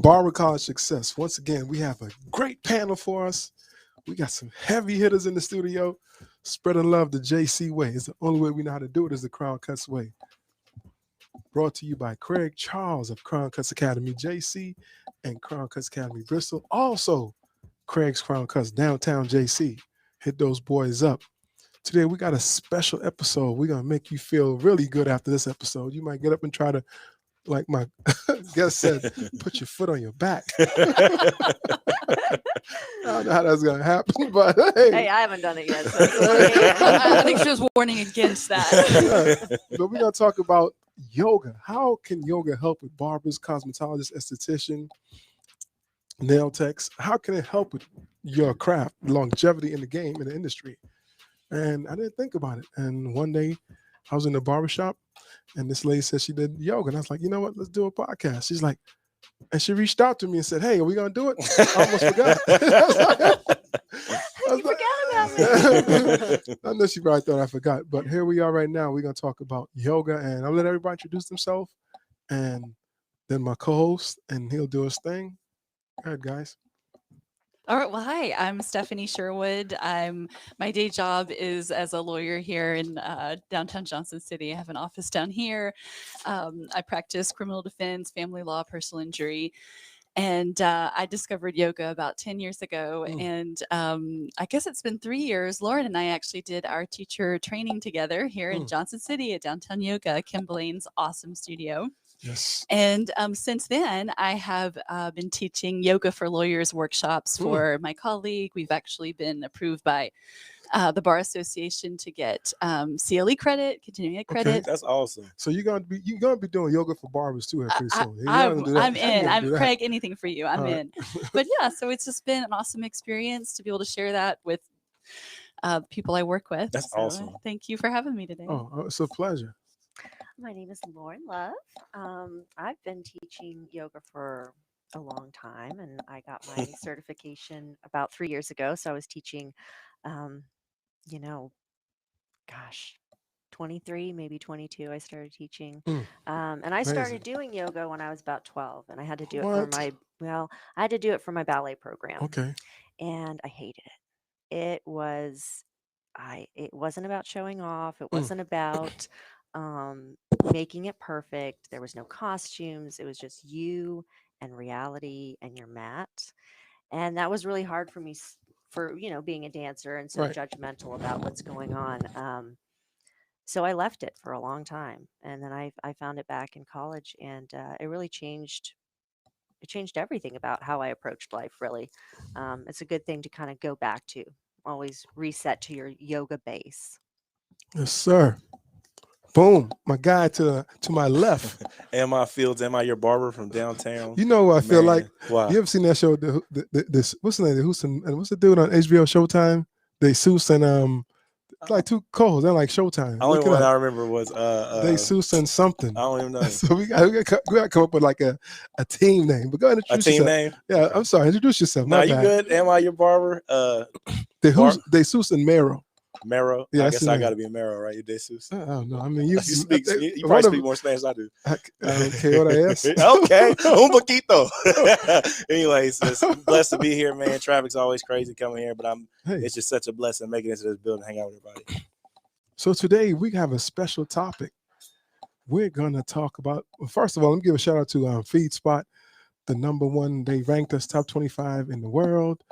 Barber College Success. Once again, we have a great panel for us. We got some heavy hitters in the studio. Spreading love the JC way. It's the only way we know how to do it is the Crown Cuts way. Brought to you by Craig Charles of Crown Cuts Academy JC and Crown Cuts Academy Bristol. Also, Craig's Crown Cuts Downtown JC. Hit those boys up. Today, we got a special episode. We're going to make you feel really good after this episode. You might get up and try to, like my guest said, put your foot on your back. I don't know how that's going to happen, but hey, I haven't done it yet. So I think she was warning against that. But we're going to talk about yoga. How can yoga help with barbers, cosmetologists, esthetician, nail techs? How can it help with your craft, longevity in the game, in the industry? And I didn't think about it. And one day I was in the barbershop and this lady said she did yoga. And I was like, you know what? Let's do a podcast. She's like, and she reached out to me and said, hey, are we going to do it? I almost forgot. you forgot about me. I know she probably thought I forgot. But here we are right now. We're going to talk about yoga. And I'll let everybody introduce themselves. And then my co-host, and he'll do his thing. Go ahead, guys. All right. Well, hi, I'm Stephanie Sherwood. My day job is as a lawyer here in downtown Johnson City. I have an office down here. I practice criminal defense, family law, personal injury. And I discovered yoga about 10 years ago. And I guess it's been 3 years. Lauren and I actually did our teacher training together here in Johnson City at Downtown Yoga, Kim Blaine's awesome studio. Yes. And since then, I have been teaching yoga for lawyers workshops for my colleague. We've actually been approved by the Bar Association to get CLE credit, continuing ed credit. Okay, that's awesome. So you're gonna be doing yoga for barbers too pretty soon. I'm in. I'm Craig. Anything for you. I'm in. Right. But yeah, so it's just been an awesome experience to be able to share that with people I work with. That's so awesome. Thank you for having me today. Oh, it's a pleasure. My name is Lauren Love. I've been teaching yoga for a long time, and I got my certification about 3 years ago. So I was teaching, 23, maybe 22. I started teaching, and I started doing yoga when I was about 12, and I had to do it for I had to do it for my ballet program. Okay. And I hated it. It wasn't about showing off. It wasn't about making it perfect. There was no costumes. It was just you and reality and your mat. And that was really hard for me for, being a dancer and so judgmental about what's going on. So I left it for a long time. And then I found it back in college, and it really changed. It changed everything about how I approached life, really. It's a good thing to kind of go back to. Always reset to your yoga base. Yes, sir. Boom. My guy to my left. Am I Fields? Am I your barber from downtown? You know what I feel like? Wow. You ever seen that show? This what's the name? What's the dude on HBO Showtime? Jesus and like two co-hosts. They're like Showtime. The only one I remember was Jesus and something. I don't even know. So we got to come up with like a team name. But go ahead and introduce yourself. Name? Yeah, I'm sorry. Introduce yourself. No, you good? Am I your barber? Jesus and Mero. Mero. Yeah, I guess I got to be a Mero, right? You Jesus. I don't know. I mean, you probably speak more Spanish than I do. Okay, what I asked. Okay, un poquito. Anyways, it's blessed to be here, man. Traffic's always crazy coming here, but it's just such a blessing making it to this building, hang out with everybody. So today we have a special topic. We're gonna talk about. Well, first of all, let me give a shout out to FeedSpot, the number one. They ranked us top 25 in the world,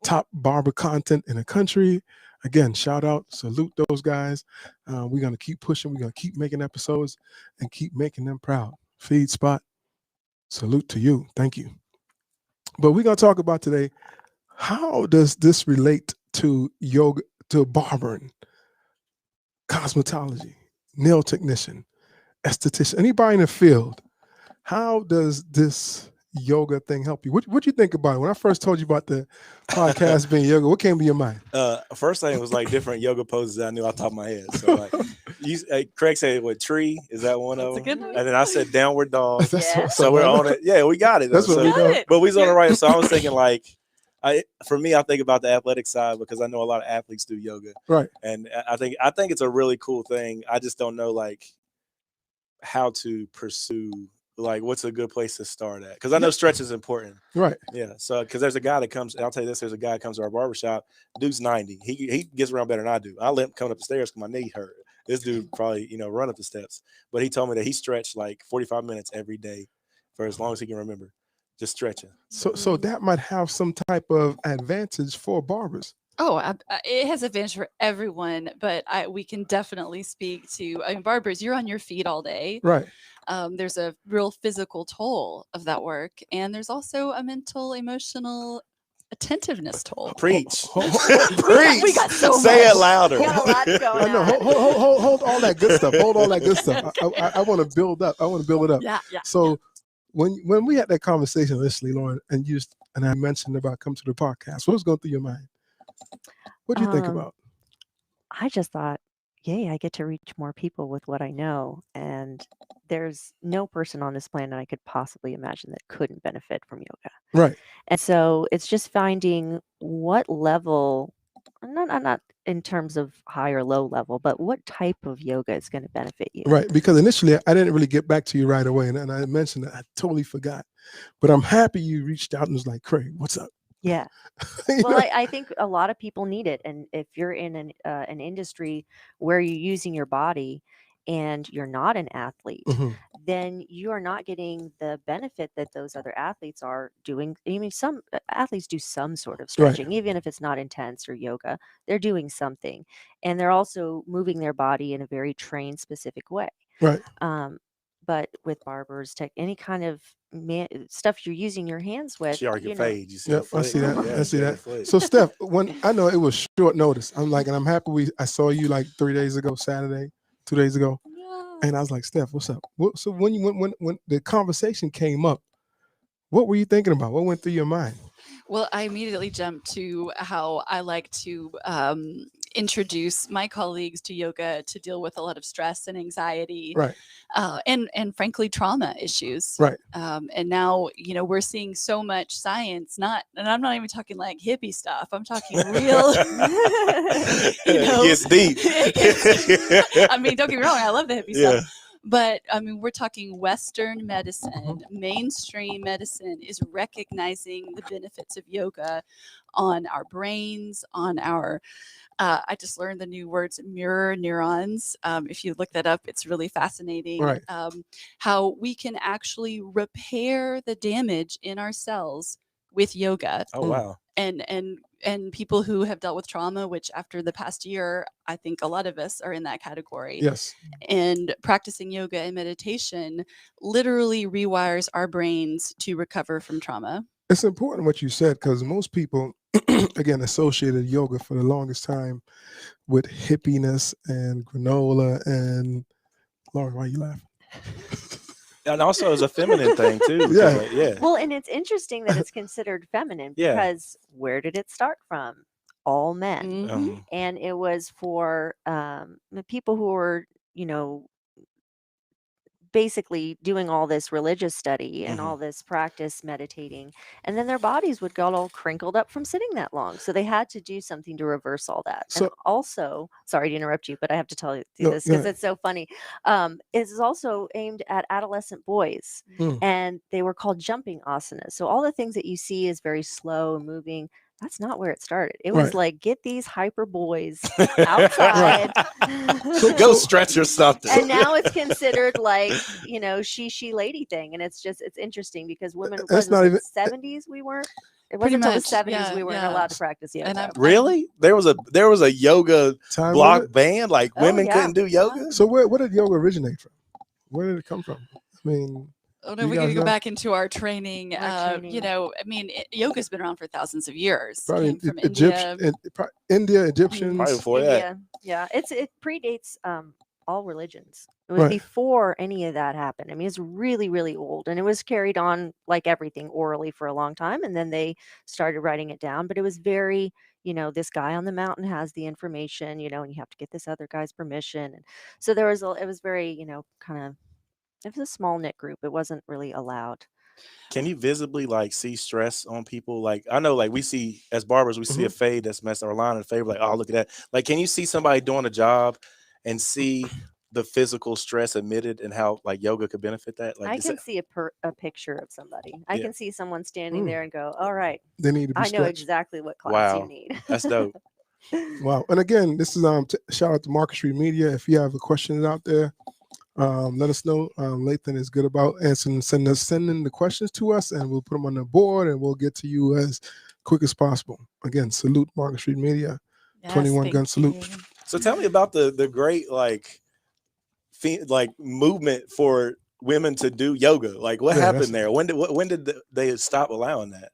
top barber content in the country. Again, shout out, salute those guys. We're going to keep pushing. We're going to keep making episodes and keep making them proud. FeedSpot, salute to you. Thank you. But we're going to talk about today, how does this relate to yoga, to barbering, cosmetology, nail technician, esthetician, anybody in the field? How does this yoga thing help you? What you think about it? When I first told you about the podcast being yoga, what came to your mind? First thing was like different yoga poses I knew off the top of my head. So like Craig said, what, tree? Is that one of them? And then I said downward dog. So we're on it. Yeah, we got it. That's what we got. But we was on the right. So I was thinking like, for me, I think about the athletic side because I know a lot of athletes do yoga. Right. And I think it's a really cool thing. I just don't know like how to pursue like what's a good place to start at? Because I know stretch is important. Right. Yeah. So because there's a guy that comes, and I'll tell you this, there's a guy that comes to our barbershop. Dude's 90. He gets around better than I do. I let him coming up the stairs because my knee hurt. This dude probably, run up the steps. But he told me that he stretched like 45 minutes every day for as long as he can remember. Just stretching. So that might have some type of advantage for barbers. Oh, it has advantage for everyone, but we can definitely speak to, barbers, you're on your feet all day. Right. There's a real physical toll of that work. And there's also a mental, emotional attentiveness toll. Preach. Preach. We got so Say much. it louder. We got a lot going I know. on. Hold all that good stuff. Hold all that good stuff. I want to build up. I want to build it up. Yeah. So when we had that conversation initially, Lauren, and I mentioned about come to the podcast, what was going through your mind? What do you think about? I just thought, yay, I get to reach more people with what I know. And there's no person on this planet I could possibly imagine that couldn't benefit from yoga. Right. And so it's just finding what level, not in terms of high or low level, but what type of yoga is going to benefit you. Right. Because initially I didn't really get back to you right away. And I mentioned that I totally forgot. But I'm happy you reached out and was like, Craig, what's up? Yeah. Well, I think a lot of people need it. And if you're in an industry where you're using your body and you're not an athlete, then you are not getting the benefit that those other athletes are doing. I mean, some athletes do some sort of stretching, even if it's not intense or yoga, they're doing something. And they're also moving their body in a very trained specific way. Right. But with barbers, any kind of stuff you're using your hands with, she already fade. You see yep, I see that. I see that. So Steph, when I know it was short notice, I'm like, and I'm happy I saw you like 3 days ago, Saturday, 2 days ago, and I was like, Steph, what's up? So when the conversation came up, what were you thinking about? What went through your mind? Well, I immediately jumped to how I like to introduce my colleagues to yoga to deal with a lot of stress and anxiety, right? And frankly, trauma issues, right? And now we're seeing so much science. And I'm not even talking like hippie stuff. I'm talking real. It's deep. I mean, don't get me wrong. I love the hippie stuff. But I mean, we're talking Western medicine, mainstream medicine is recognizing the benefits of yoga on our brains, on our, I just learned the new words, mirror neurons. If you look that up, it's really fascinating. Right. How we can actually repair the damage in our cells with yoga. Oh, wow. And people who have dealt with trauma, which after the past year, I think a lot of us are in that category. Yes. And practicing yoga and meditation literally rewires our brains to recover from trauma. It's important what you said, because most people, again, associated yoga for the longest time with hippiness and granola and, Lauren, why are you laughing? And also it's a feminine thing too. Yeah. Well, and it's interesting that it's considered feminine because where did it start from? All men. And it was for the people who were, basically doing all this religious study and all this practice meditating, and then their bodies would get all crinkled up from sitting that long, so they had to do something to reverse all that. So, and also, sorry to interrupt you, but I have to tell you this because it's so funny. It is also aimed at adolescent boys, and they were called jumping asanas. So all the things that you see is very slow and moving. That's not where it started. It was like, get these hyper boys outside. So go stretch or something. And now it's considered like, she lady thing. And it's interesting because women, that's not even 70s we weren't. It wasn't until the 70s we weren't allowed to practice yoga. Really? There was a yoga block band, like women couldn't do yoga? So where did yoga originate from? Where did it come from? I mean, oh no, we got to go back into our training. Yoga's been around for thousands of years. Probably from India, Egyptians. Probably before that. Yeah, it predates all religions. It was before any of that happened. I mean, it's really, really old, and it was carried on like everything orally for a long time, and then they started writing it down. But it was very, this guy on the mountain has the information, and you have to get this other guy's permission, and so it was very, kind of. It was a small knit group. It wasn't really allowed. Can you visibly see stress on people? Like, I know, we see as barbers, we see a fade that's messed, or a line of fade. Like, oh, look at that. Like, can you see somebody doing a job and see the physical stress admitted and how like yoga could benefit that? Like, I is can it, see a picture of somebody. I Yeah. can see someone standing Mm. there and go, all right, They need to be I know stretched. exactly what class you wow, need. that's dope. Wow. And again, this is shout out to Market Street Media. If you have a question out there, let us know. Lathan is good about answering, sending the questions to us, and we'll put them on the board, and we'll get to you as quick as possible. Again, salute Market Street Media. Yes, 21 gun thank salute. you. So tell me about the great like like movement for women to do yoga. Like, what Yeah, happened there? When did they stop allowing that?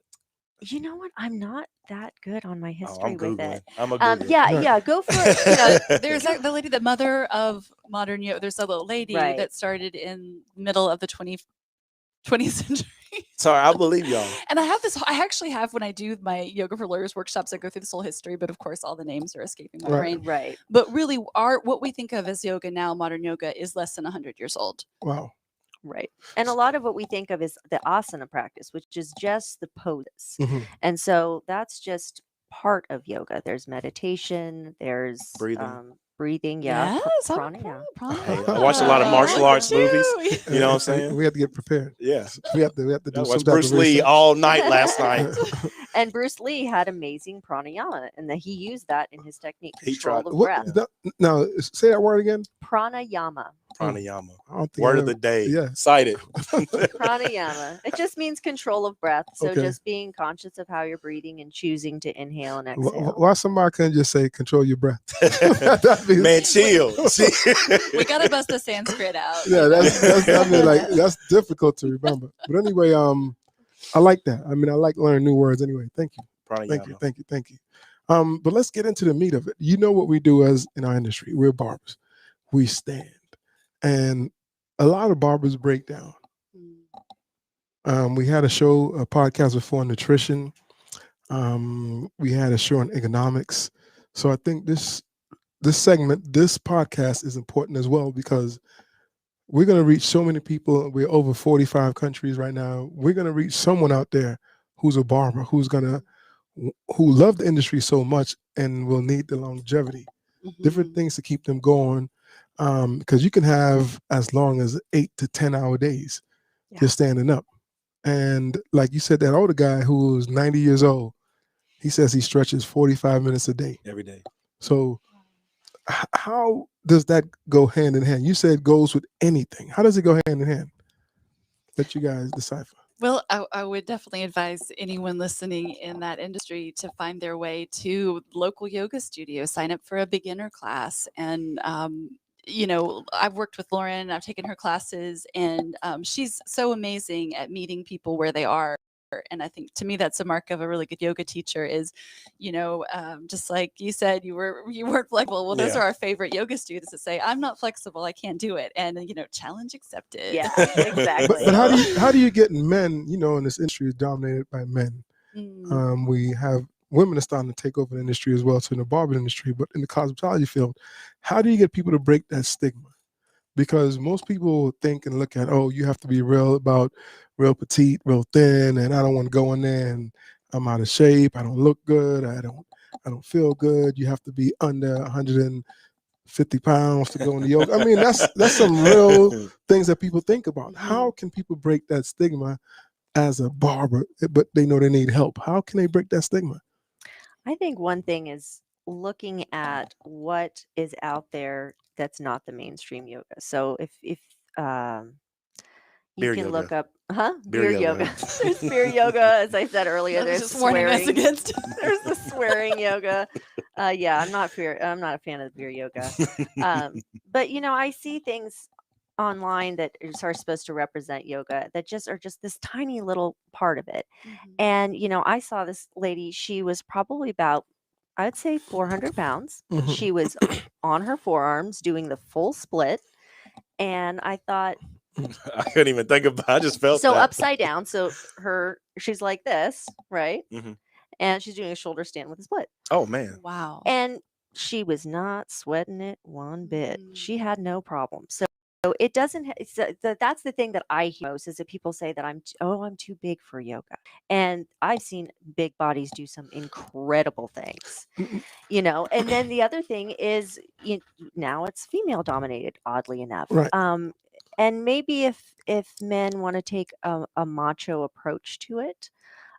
You know what? I'm not that good on my Oh, history I'm with googling. it. I'm a Google. Yeah, Right. yeah, go for it. There's the lady, the mother of modern yoga. There's a little lady Right. that started in middle of the 20th century. Sorry, I believe y'all. And I have this. I actually have when I do my yoga for lawyers workshops. I go through this whole history, but of course, all the names are escaping my Right. brain. Right. But really, what we think of as yoga now, modern yoga, is less than 100 years old. Wow. Right. And a lot of what we think of is the asana practice, which is just the poses. Mhm. And so that's just part of yoga. There's meditation, there's breathing, yeah, Yes, pranayama. I watched a lot of martial arts movies. You know what I'm saying? We have to get prepared. Yeah. So we have to do I some watched type Bruce of Lee research. all night last night. And Bruce Lee had amazing pranayama, and that he used that in his technique, He control tried- of What, breath. now, say that word again. Pranayama. Pranayama. I don't think Word I of the ever- day. Yeah. Cite it. Pranayama. It just means control of breath. So Okay. just being conscious of how you're breathing and choosing to inhale and Wh- exhale. Why somebody couldn't just say control your breath? That'd be- Man, chill. We gotta bust the Sanskrit out. Yeah, you know? that's I mean, like that's difficult to remember. But anyway, I like that. I mean, I like learning new words anyway. Thank you. Pranayama. Thank you. But let's get into the meat of it. You know what we do as in our industry. We're barbers. We stand. And a lot of barbers break down. We had a podcast before on nutrition. We had a show on economics. So I think this segment, this podcast is important as well because we're going to reach so many people. We're over 45 countries right now. We're going to reach someone out there who's a barber, who love the industry so much and will need the longevity, different things to keep them going. Because you can have as long as 8 to 10 hour days just standing up. And like you said, that older guy who was 90 years old, he says he stretches 45 minutes a day. Every day. So how does that go hand in hand? You said it goes with anything. How does it go hand in hand? Let you guys decipher. Well, I would definitely advise anyone listening in that industry to find their way to local yoga studios, sign up for a beginner class. And, I've worked with Lauren, I've taken her classes, and she's so amazing at meeting people where they are. And I think to me, that's a mark of a really good yoga teacher is, just like you said, you weren't flexible. Well, those Yeah. are our favorite yoga students that say, I'm not flexible. I can't do it. And, challenge accepted. Yeah, exactly. But how do you get men, in this industry is dominated by men. We have women are starting to take over the industry as well, so in the barber industry, but in the cosmetology field, how do you get people to break that stigma? Because most people think and look at, you have to be real petite, real thin, and I don't want to go in there and I'm out of shape. I don't look good. I don't feel good. You have to be under 150 pounds to go into yoga. I mean, that's some real things that people think about. How can people break that stigma as a barber, but they know they need help? How can they break that stigma? I think one thing is looking at what is out there that's not the mainstream yoga. So if you Beer can yoga. look up, Beer beer yoga. yoga. There's beer yoga, as I said earlier. That was There's just warning us swearing. against. There's the swearing yoga. I'm not a fan of beer yoga. But I see things online that are supposed to represent yoga that are just this tiny little part of it. And I saw this lady. She was probably about, I'd say, 400 pounds. Mhm. She was on her forearms doing the full split, and I thought, I couldn't even think about it. I just felt so that. upside down. So she's like this, right? Mhm. And she's doing a shoulder stand with a split. Oh, man. Wow. And she was not sweating it one bit. She had no problem. So So it doesn't. That's the thing that I hear most is that people say that I'm too big for yoga, and I've seen big bodies do some incredible things, Mm, And then the other thing is, now it's female dominated, oddly enough. right. And maybe if men want to take a macho approach to it,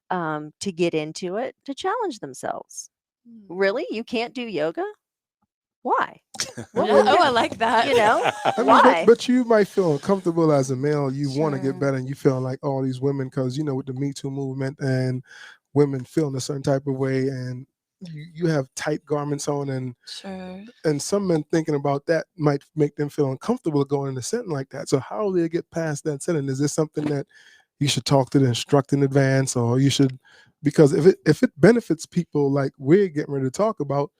to get into it, to challenge themselves. Mm. Really, you can't do yoga? Why? What Yeah. will Oh, get- I like that. I mean, Why? but you might feel uncomfortable as a male. You want to Sure. get better, and you feel like all these women, because with the Me Too movement and women feeling a certain type of way, and you have tight garments on, Sure. and some men thinking about that might make them feel uncomfortable going in a setting like that. So how do they get past that setting? Is this something that you should talk to the instructor in advance, or you should, because if it benefits people like we're getting ready to talk about,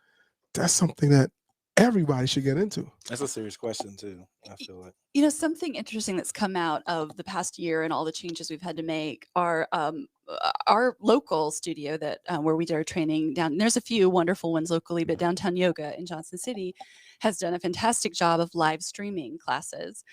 that's something that everybody should get into. That's a serious question too. I feel like. Something interesting that's come out of the past year and all the changes we've had to make are our local studio that where we do our training down. There's a few wonderful ones locally, but Downtown Yoga in Johnson City has done a fantastic job of live streaming classes.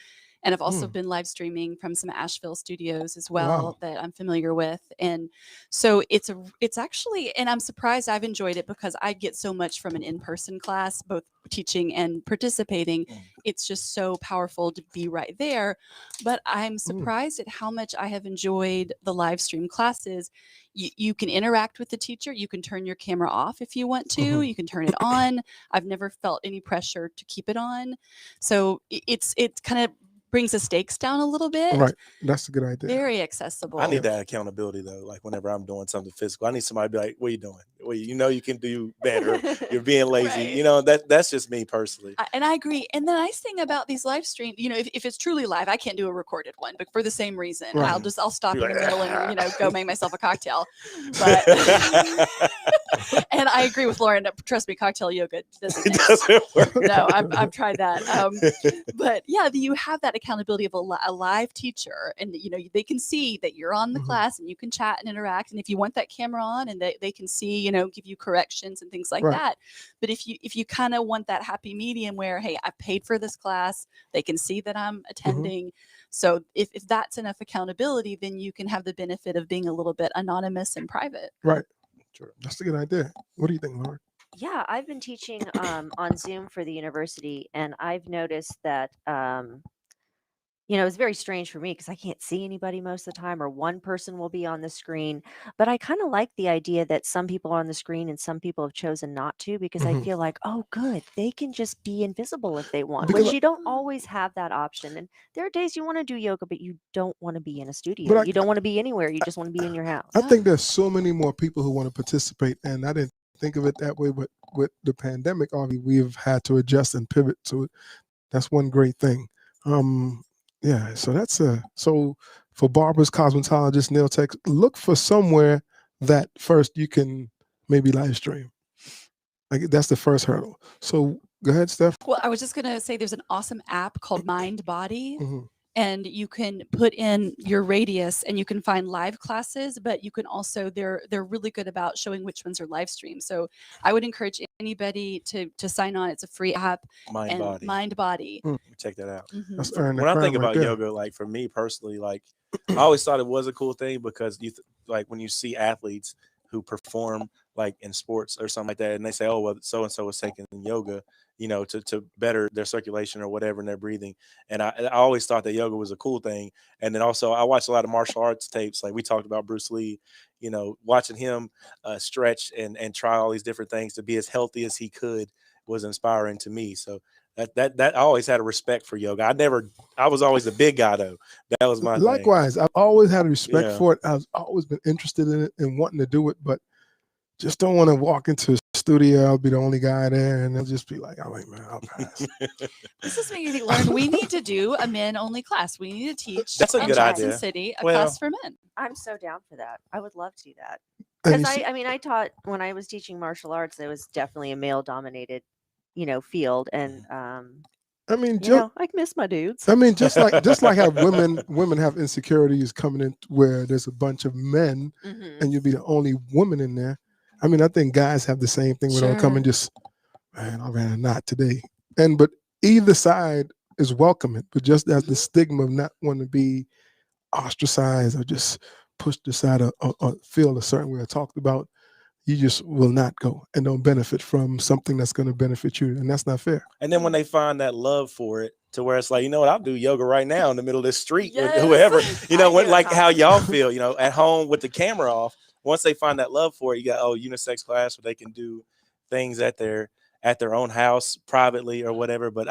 And I've also been live streaming from some Asheville studios as well Wow. that I'm familiar with. And so it's actually, and I'm surprised I've enjoyed it because I get so much from an in-person class, both teaching and participating. It's just so powerful to be right there. But I'm surprised at how much I have enjoyed the live stream classes. You can interact with the teacher. You can turn your camera off if you want to. Mhm. You can turn it on. I've never felt any pressure to keep it on. So it's kind of brings the stakes down a little bit. Right. That's a good idea. Very accessible. I need that accountability though. Like whenever I'm doing something physical, I need somebody to be like, "What are you doing? Well, you can do better. You're being lazy." Right. That's just me personally. And I agree. And the nice thing about these live streams, if it's truly live, I can't do a recorded one, but for the same reason, Right. I'll stop in You're the like, middle and go make myself a cocktail. But and I agree with Lauren. Trust me, cocktail yoga doesn't It mix. doesn't work. No, I've tried that. But yeah, you have that accountability of a live teacher, and they can see that you're on the class, and you can chat and interact. And if you want that camera on, and they can see, give you corrections and things like Right. that. But if you kind of want that happy medium where, hey, I paid for this class, they can see that I'm attending. So if that's enough accountability, then you can have the benefit of being a little bit anonymous and private. Right. True. That's a good idea. What do you think, Lauren? Yeah, I've been teaching on Zoom for the university, and I've noticed that it's very strange for me because I can't see anybody most of the time, or one person will be on the screen. But I kind of like the idea that some people are on the screen and some people have chosen not to, because I Mhm. feel like, oh, good, they can just be invisible if they want, Because which you don't always have that option. And there are days you want to do yoga, but you don't want to be in a studio. But I- You don't want to be anywhere. You just want to be in your house. I think there's so many more people who want to participate, and I didn't think of it that way. But with the pandemic, obviously, we've had to adjust and pivot. So that's one great thing. Yeah. So that's so for barbers, cosmetologists, nail techs, look for somewhere that first you can maybe live stream. Like that's the first hurdle. So go ahead, Steph. Well, I was just going to say there's an awesome app called Mind Body. Mhm. And you can put in your radius and you can find live classes, but you can also, they're really good about showing which ones are live streamed. So I would encourage anybody to sign on. It's a free app. Mind Body. Check that out. Mhm. That's earning When I the think crown about right there. yoga, like for me personally, like I always thought it was a cool thing because like when you see athletes who perform like in sports or something like that, and they say, "Oh, well, so and so is taking yoga, to better their circulation or whatever in their breathing." And I always thought that yoga was a cool thing. And then also I watched a lot of martial arts tapes, like we talked about Bruce Lee. Watching him stretch and try all these different things to be as healthy as he could was inspiring to me. So that I always had a respect for yoga. I was always a big guy though. That was my thing. Likewise, I've always had a respect Yeah. for it. I've always been interested in it and wanting to do it, but just don't want to walk into a studio. I'll be the only guy there, and they'll just be like, "Oh, wait, man, I'll pass." This is making me think, Lauren, we need to do a men only class. We need to teach That's a in good Johnson idea. City a Well- class for men. I'm so down for that. I would love to do that. And Because you see- I taught when I was teaching martial arts, it was definitely a male dominated, field. And, I mean, just I miss my dudes. I mean, just like how women have insecurities coming in where there's a bunch of men Mhm. and you'll be the only woman in there. I mean, I think guys have the same thing where they'll come Sure. and just, man, I ran a knot today. But either side is welcoming, but just as the Mhm. stigma of not wanting to be ostracized or just pushed aside or feel a certain way or talked about, you just will not go and don't benefit from something that's going to benefit you, and that's not fair. And then when they find that love for it, to where it's like, you know what, I'll do yoga right now in the middle of this street with whoever, Yes. you know, I when do it like how y'all constantly. feel, you know, at home with the camera off. Once they find that love for it, you got unisex class where they can do things at their own house privately or whatever. But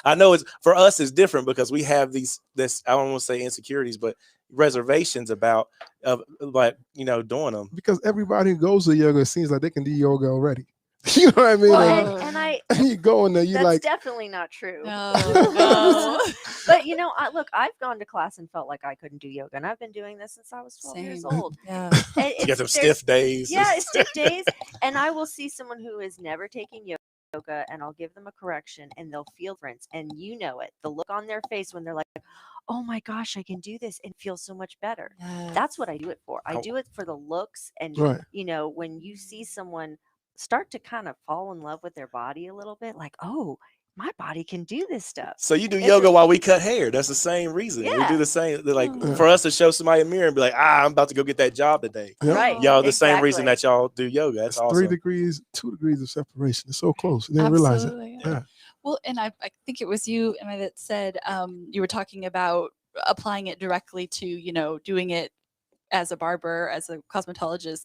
I know it's for us it's different because we have this I don't want to say insecurities, but reservations about like doing them. Because everybody who goes to yoga, it seems like they can do yoga already. You know what I mean? Well, Like, Oh, and I and you go in there, you that's like, definitely not true. no, no. But look, I've gone to class and felt like I couldn't do yoga, and I've been doing this since I was 12 years Same. old. Yeah. And You got it's them there's stiff days. yeah, it's stiff days, and I will see someone who is never taking yoga, and I'll give them a correction, and they'll feel difference, and you know it. The look on their face when they're like, "Oh my gosh, I can do this and feel so much better." That's what I do it for. I I- do it for the looks, and right. when you see someone start to kind of fall in love with their body a little bit, like, "Oh, my body can do this stuff." So you do It's yoga a while we cut hair. That's the same reason. We do Yeah. the same. They're like Oh. for us to show somebody a mirror and be like, I'm about to go get that job today. Yep. Right. Y'all the same reason Exactly. that y'all do yoga. That's It's 3 awesome. degrees, 2 degrees of separation. It's so close. They didn't realize it. Absolutely. Yeah. Well, and I think it was you, Emma, that said you were talking about applying it directly to, doing it as a barber, as a cosmetologist.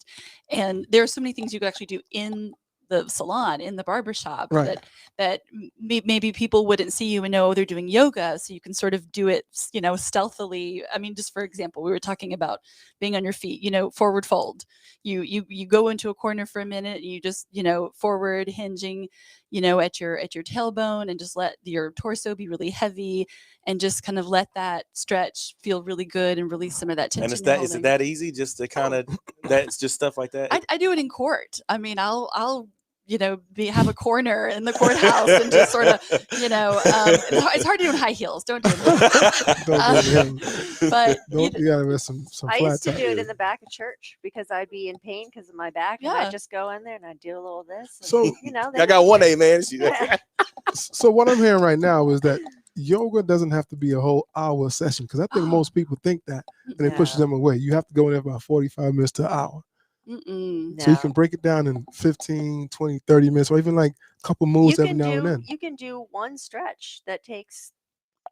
And there are so many things you could actually do in the salon, in the barber shop Right. that maybe people wouldn't see you and know they're doing yoga. So you can sort of do it, stealthily. I mean, just for example, we were talking about being on your feet, forward fold. You go into a corner for a minute, and you just, forward hinging, at your tailbone, and just let your torso be really heavy, and just kind of let that stretch feel really good and release some of that tension. And you're is it holding. that easy just to kind of that's just stuff like that? I do it in court. I mean, I'll have a corner in the courthouse and just sort of, it's hard to do in high heels. Don't do it. Don't do him. But You gotta wear some I flat used to top. do it in the back of church because I'd be in pain because of my back, and Yeah. I'd just go in there and I'd do a little of this. And, So I got one amen. so what I'm hearing right now is that yoga doesn't have to be a whole hour session, because I think Oh. most people think that, and it pushes No. them away. You have to go in there about 45 minutes to an hour. Mm-mm. So you No. can break it down in 15, 20, 30 minutes, or even like a couple moves every now and then. You can do one stretch that takes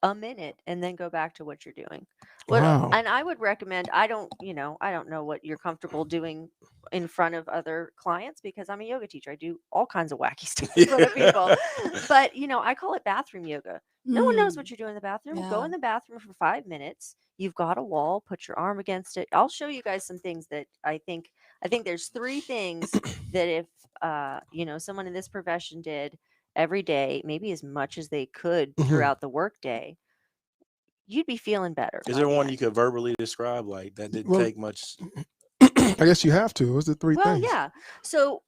a minute and then go back to what you're doing. Wow. And I would recommend, I don't know what you're comfortable doing in front of other clients, because I'm a yoga teacher. I do all kinds of wacky stuff in front of people. But I call it bathroom yoga. No one knows what you're doing in the bathroom. Go Yeah. in the bathroom for 5 minutes. You've got a wall, put your arm against it. I'll show you guys some things that I think there's 3 things that if someone in this profession did every day, maybe as much as they could Mhm. throughout the workday, you'd be feeling better. Is by there the one end. you could verbally describe like that didn't Well, take much? I guess you have to. What's the 3 Well, things? yeah. So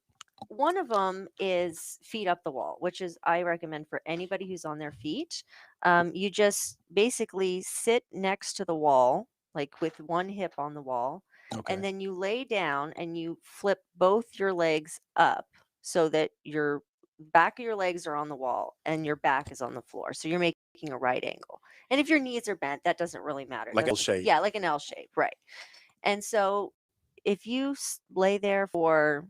one of them is feet up the wall, which is I recommend for anybody who's on their feet. You just basically sit next to the wall, like with one hip on the wall, Okay. and then you lay down and you flip both your legs up so that your back of your legs are on the wall and your back is on the floor. So you're making a right angle. And if your knees are bent, that doesn't really matter. Like The- L shape. Yeah, like an L shape, right. And so if you lay there for,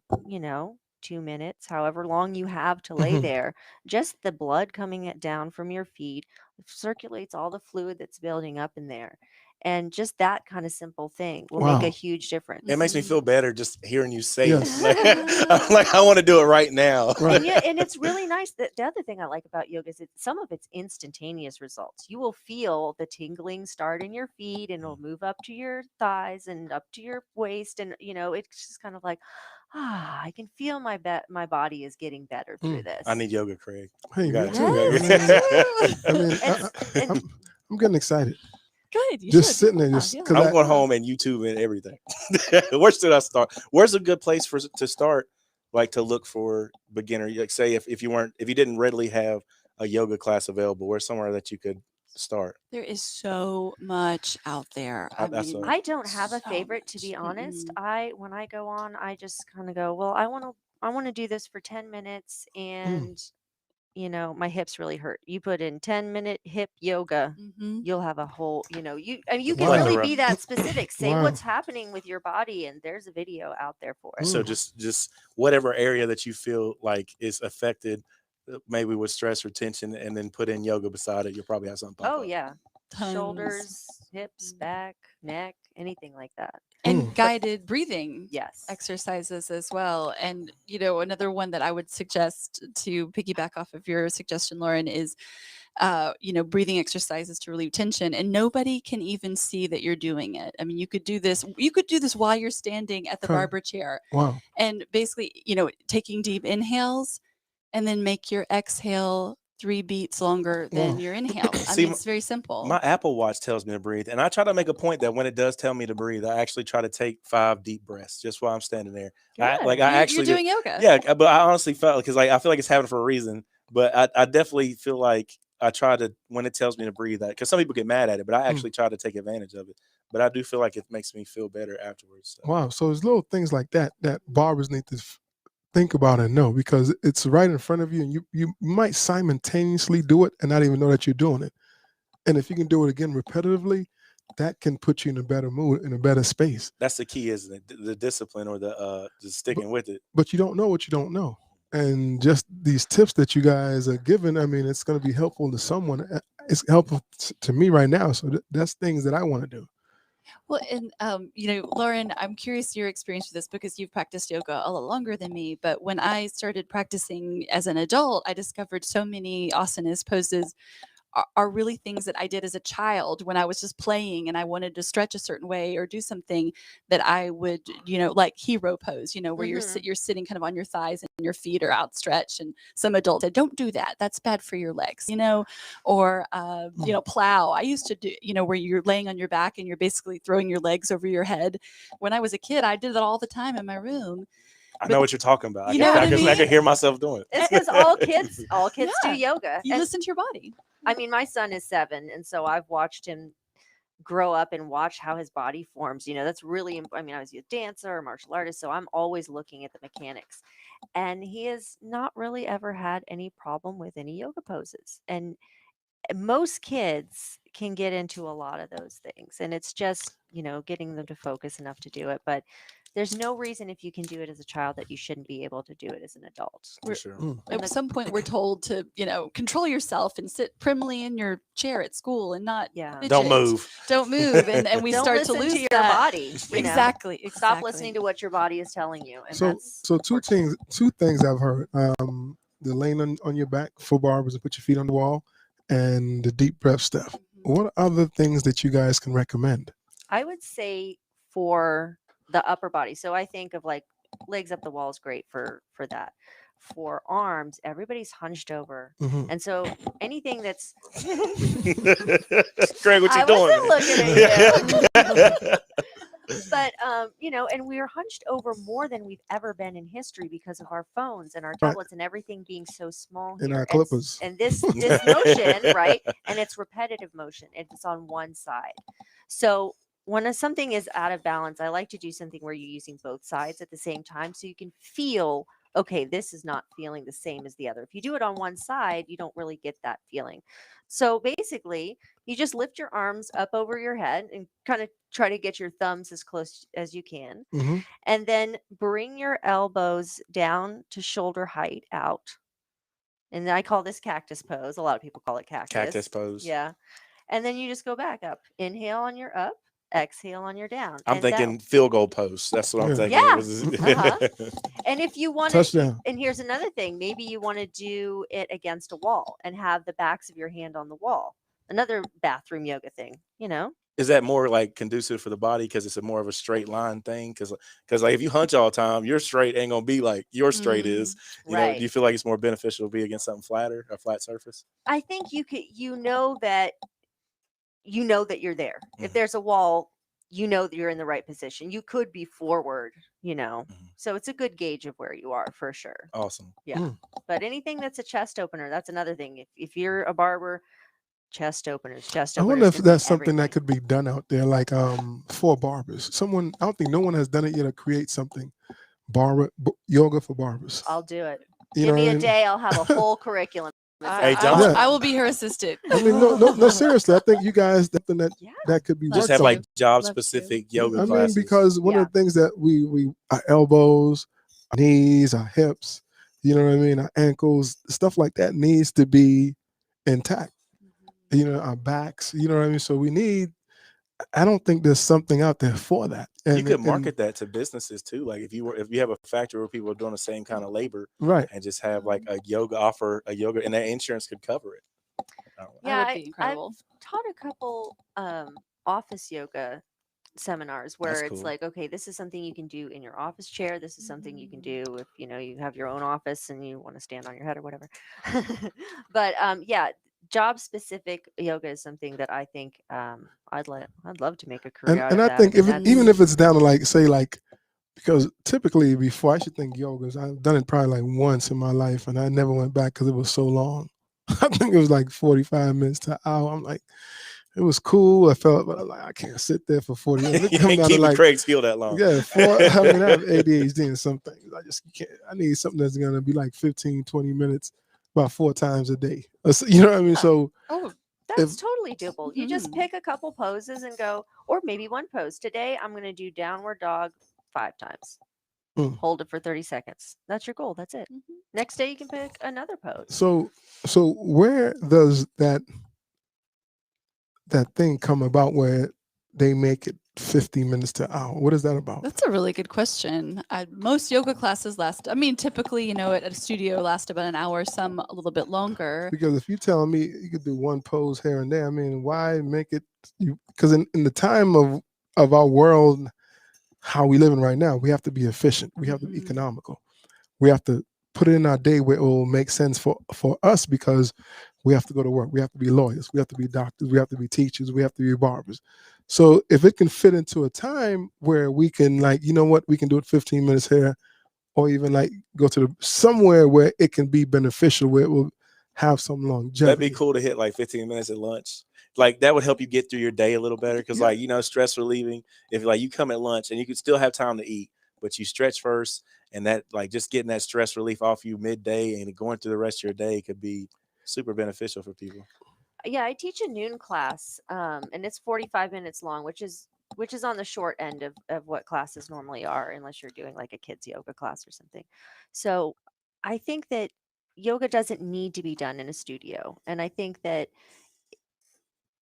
2 minutes, however long you have to lay Mhm. there, just the blood coming down from your feet circulates all the fluid that's building up in there. And just that kind of simple thing will make a Wow. huge difference. It makes me feel better just hearing you say Yes. it. Like, I'm like, I want to do it right now. Right. And it's really nice that the other thing I like about yoga is some of it's instantaneous results. You will feel the tingling start in your feet, and it'll move up to your thighs and up to your waist, and it's just kind of like, I can feel my body is getting better through this. I need yoga, Craig. Hey, You me got too. Yes. I mean, And- I'm getting excited. Good. You Just should. sitting there, Yeah, just yeah. 'cause I'm going home and YouTube and everything. Where should I start? Where's a good place to start? Like to look for beginner. Like say if you didn't readily have a yoga class available, where's somewhere that you could start? There is so much out there. That's a- I don't have a so favorite, to be much. honest. Mm-mm. When I go on, I just kind of go, well, I want to do this for 10 minutes, and my hips really hurt. You put in 10-minute hip yoga, Mhm. you'll have a whole, you can Wow. really Plethora. be that specific. Say Wow. what's happening with your body, and there's a video out there for it. So Mm. just whatever area that you feel like is affected, maybe with stress or tension, and then put in yoga beside it, you'll probably have something pop Oh up. yeah, Tons. shoulders, hips, Mm. back, neck, anything like that. And Mm. guided breathing Yes. exercises as well. And, another one that I would suggest to piggyback off of your suggestion, Lauren, is, breathing exercises to relieve tension. And nobody can even see that you're doing it. I mean, you could do this while you're standing at the Okay. barber chair, Wow. and basically, taking deep inhales and then make your exhale 3 beats longer than Wow. your inhale. I See, mean, it's very simple. My Apple Watch tells me to breathe, and I try to make a point that when it does tell me to breathe, I actually try to take 5 deep breaths just while I'm standing there. I Good. I You're actually do. doing yoga. Yeah, but I honestly felt because I feel like it's happening for a reason. But I definitely feel like I try to when it tells me to breathe, because some people get mad at it, but I actually try to take advantage of it. But I do feel like it makes me feel better afterwards. So. Wow. So there's little things like that barbers need to think about and know, because it's right in front of you, and you might simultaneously do it and not even know that you're doing it. And if you can do it again repetitively, that can put you in a better mood, in a better space. That's the key, isn't it? The discipline or the just sticking with it. But you don't know what you don't know. And just these tips that you guys are giving, I mean, it's going to be helpful to someone. It's helpful to me right now. So that's things that I want to do. Well, and Lauren, I'm curious your experience with this, because you've practiced yoga a lot longer than me. But when I started practicing as an adult, I discovered so many asanas, poses, are really things that I did as a child when I was just playing and I wanted to stretch a certain way or do something that I would, like hero pose, where you're sitting kind of on your thighs and your feet are outstretched. And some adults said, don't do that. That's bad for your legs, or, plow. I used to do, where you're laying on your back and you're basically throwing your legs over your head. When I was a kid, I did that all the time in my room. I know what you're talking about. You know what I I mean? can hear myself doing it. It's because all kids Yeah. do yoga. You And, listen to your body. I mean, my son is 7, and so I've watched him grow up and watch how his body forms. That's really, I mean, I was a dancer, a martial artist, so I'm always looking at the mechanics. And he has not really ever had any problem with any yoga poses. And most kids can get into a lot of those things. And it's just, getting them to focus enough to do it. But there's no reason, if you can do it as a child, that you shouldn't be able to do it as an adult. For sure. Mm. And At some point, we're told to, control yourself and sit primly in your chair at school and not Yeah. fidget. Don't move. Don't move. And we Don't start to listen lose to your that. body. Exactly. Stop listening to what your body is telling you. And So that's two unfortunate. things I've heard. The laying on your back for barbers and put your feet on the wall, and the deep breath stuff. What are other things that you guys can recommend? I would say for the upper body. So I think of like legs up the wall is great for that. For arms, everybody's hunched over. Mhm. And so anything that's Greg, what you I doing? wasn't looking at you. But and we are hunched over more than we've ever been in history because of our phones and our Right. tablets and everything being so small And here. our clippers. And this motion, right? And it's repetitive motion. It's on one side. So when something is out of balance, I like to do something where you're using both sides at the same time, so you can feel, okay, this is not feeling the same as the other. If you do it on one side, you don't really get that feeling. So basically, you just lift your arms up over your head and kind of try to get your thumbs as close as you can. Mhm. And then bring your elbows down to shoulder height out. And I call this cactus pose. A lot of people call it cactus. Cactus pose. Yeah. And then you just go back up. Inhale on your up, exhale on your down. I'm And that- thinking field goal post. That's what I'm Yeah. thinking. Yeah. And if you want to, Touchdown. and here's another thing, maybe you want to do it against a wall and have the backs of your hand on the wall. Another bathroom yoga thing, Is that more like conducive for the body because it's a more of a straight line thing? Because like if you hunch all the time, your straight ain't gonna be like your straight is. You know, Right. do you feel like it's more beneficial to be against something flatter, a flat surface? I think you could, that you're there. If Mhm. there's a wall, that you're in the right position. You could be forward, So it's a good gauge of where you are for sure. Awesome. Yeah. Mm. But anything that's a chest opener, that's another thing. If you're a barber, chest openers. I wonder if that's something that could be done out there, like for barbers. I don't think no one has done it yet, to create something, yoga for barbers. I'll do it. You Give know me what I a mean? day, I'll have a whole curriculum. Hey, I, Johnson. I will be her assistant. I mean, no, seriously. I think you guys something Yeah. that could be Love Just worked have on. like to. job Love to. specific yoga I mean, classes. because one Yeah. of the things that we our elbows, our knees, our hips, you know what I mean, our ankles, stuff like that needs to be intact. You know, our backs, you know what I mean. So we need. I don't think there's something out there for that. You could market that to businesses too. Like if you have a factory where people are doing the same kind of labor, right. and just have like a yoga, and that insurance could cover it. I don't know. Yeah, That would be incredible. I've taught a couple office yoga seminars where That's it's cool. like, okay, this is something you can do in your office chair. This is something you can do if you have your own office and you want to stand on your head or whatever. But yeah, job specific yoga is something that I think I'd love to make a career out And of I that. think mean, if even that's- if it's down to like say like because typically before I should think yogas, I've done it probably like once in my life and I never went back because it was so long. I think it was like 45 minutes to an hour. I'm like, it was cool. I felt, but I'm like, I can't sit there for 40 minutes. It You come ain't down to keeping like, Craig's heel that long. yeah, I mean, I have ADHD and some things. I just can't. I need something that's going to be like 15, 20 minutes about 4 times a day. You know what I mean? So Oh, That's if- totally doable. You just Mhm. pick a couple poses and go, or maybe one pose. Today, I'm going to do downward dog 5 times. Mm. Hold it for 30 seconds. That's your goal. That's it. Mhm. Next day, you can pick another pose. so where does that thing come about where they make it 50 minutes to an hour? What is that about? That's a really good question. Most yoga classes last, I mean, typically, at a studio last about an hour, some a little bit longer. Because if you're telling me you could do one pose here and there, I mean, why make it? Because in the time of our world, how we living right now, we have to be efficient. We have to be Mhm. economical. We have to put it in our day where it will make sense for us because we have to go to work. We have to be lawyers. We have to be doctors. We have to be teachers. We have to be barbers. So if it can fit into a time where we can like, you know what, we can do it 15 minutes here, or even like go to somewhere where it can be beneficial, where it will have some longevity. That'd be cool to hit like 15 minutes at lunch. Like that would help you get through your day a little better because, like, stress relieving. If like you come at lunch and you could still have time to eat, but you stretch first, and that like just getting that stress relief off you midday and going through the rest of your day could be super beneficial for people. Yeah, I teach a noon class, and it's 45 minutes long, which is on the short end of what classes normally are, unless you're doing like a kids yoga class or something. So I think that yoga doesn't need to be done in a studio, and I think that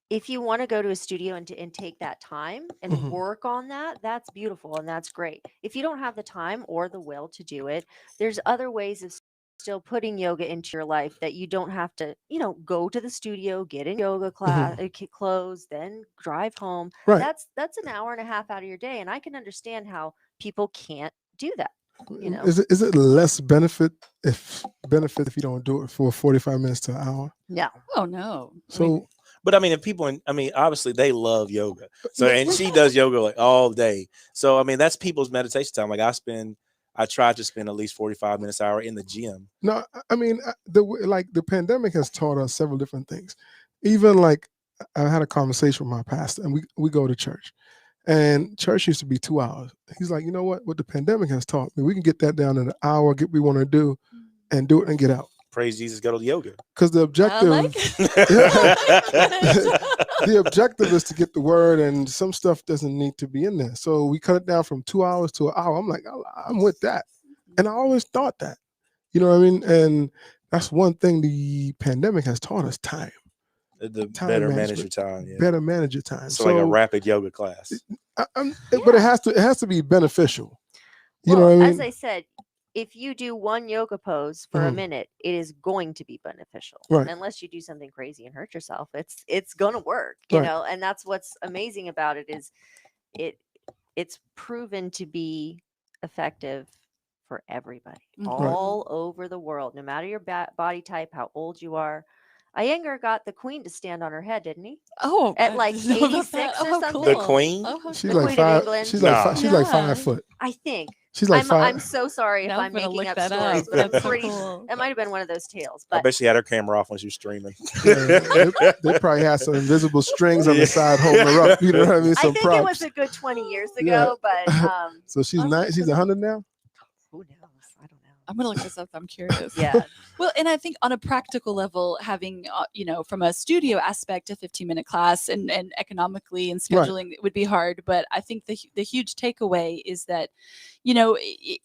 if you want to go to a studio and take that time and Mhm. work on that, that's beautiful and that's great. If you don't have the time or the will to do it, there's other ways of still putting yoga into your life that you don't have to, go to the studio, get in yoga class, clothes, then drive home. Right. That's an hour and a half out of your day, and I can understand how people can't do that. Is it less benefit if you don't do it for 45 minutes to an hour? No. Oh, no. So But I mean, if people, obviously they love yoga. So, and she does yoga like all day. So, I mean, that's people's meditation time. Like I try to spend at least 45 minutes, hour in the gym. no, I mean, the pandemic has taught us several different things. Even like I had a conversation with my pastor, and we go to church, and church used to be 2 hours. He's like, you know what the pandemic has taught me, we can get that down in an hour, get what we want to do, and do it and get out. Praise Jesus, go to yoga. Because the I objective, like it. the objective is to get the word, and some stuff doesn't need to be in there. So we cut it down from 2 hours to an hour. I'm like, I'm with that. And I always thought that, you know what I mean? And that's one thing the pandemic has taught us: time. The Time better manage your management. time. Yeah. Better manage your time. So like a rapid yoga class. But it has to be beneficial. You know Well, what I as mean? I said, if you do one yoga pose for a Mhm. minute, it is going to be beneficial. Right. Unless you do something crazy and hurt yourself, it's gonna work, Right. and that's what's amazing about it is it's proven to be effective for everybody Mhm. all over the world, no matter your body type, how old you are. Iyengar got the queen to stand on her head, didn't he? Oh, At I like didn't know about 86 that. or Oh, something? The cool. queen? Oh, how She's The cool. like Queen of five. England. She's like Nah. five, she's like Yeah. 5 foot. I think. She's like I'm 5. so sorry if Now I'm I'm gonna making look up that stories, up. but I'm That's so pretty. cool. It might have been one of those tales, I but bet she had her camera off when she was streaming. They probably had some invisible strings on the side holding her up. You know what I mean? I Some think props. it was a good 20 years Yeah. ago. But So she's Oh, she's 100 now. who knows? I don't know. I'm gonna look this up. I'm curious. Yeah. Well, and I think on a practical level, having from a studio aspect, a 15-minute class and economically and Right. scheduling it would be hard. But I think the huge takeaway is that,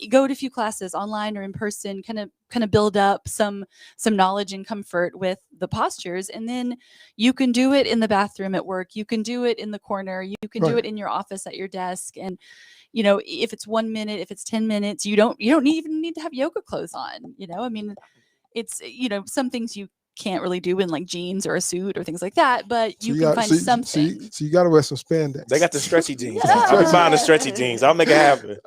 go to a few classes online or in person, kind of build up some knowledge and comfort with the postures, and then you can do it in the bathroom at work. You can do it in the corner. You can do Right. it in your office at your desk, and if it's 1 minute, if it's 10 minutes, you don't even need to have yoga clothes on. I mean, it's, some things you can't really do in like jeans or a suit or things like that, but you can find something. So you got to wear some spandex. They got the stretchy jeans. Yeah. I'll be buying the stretchy jeans. I'll make it happen.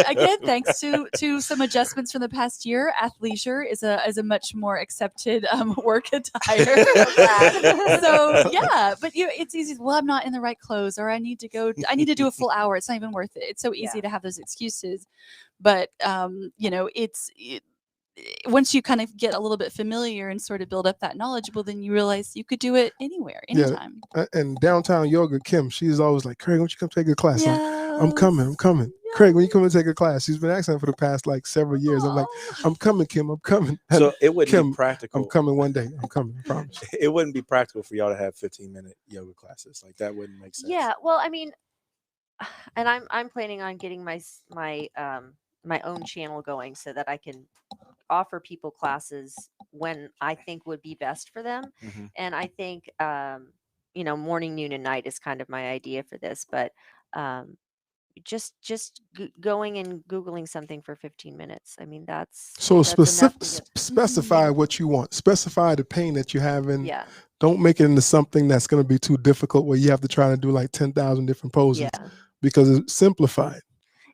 Again, thanks to some adjustments from the past year, athleisure is a much more accepted work attire. So yeah, but it's easy. Well, I'm not in the right clothes, or I need to do a full hour. It's not even worth it. It's so easy to have those excuses, but once you kind of get a little bit familiar and sort of build up that knowledge, well, then you realize you could do it anywhere, anytime. And downtown yoga, Kim, she's always like, Craig, why don't you come take a class? I'm coming. Yes. Craig, when you come and take a class? She's been asking for the past like several years. I'm like, I'm coming, Kim, I'm coming. So it wouldn't Kim, be practical. I'm coming one day. I'm coming, I promise. It wouldn't be practical for y'all to have 15-minute yoga classes. Like that wouldn't make sense. Yeah. Well, I mean, and I'm planning on getting my own channel going so that I can offer people classes when I think would be best for them. Mm-hmm. And I think, morning, noon, and night is kind of my idea for this, but just going and Googling something for 15 minutes. I mean, that's specify what you want. Specify the pain that you have, and yeah. don't make it into something that's going to be too difficult where you have to try to do like 10,000 different poses, because it's simplified.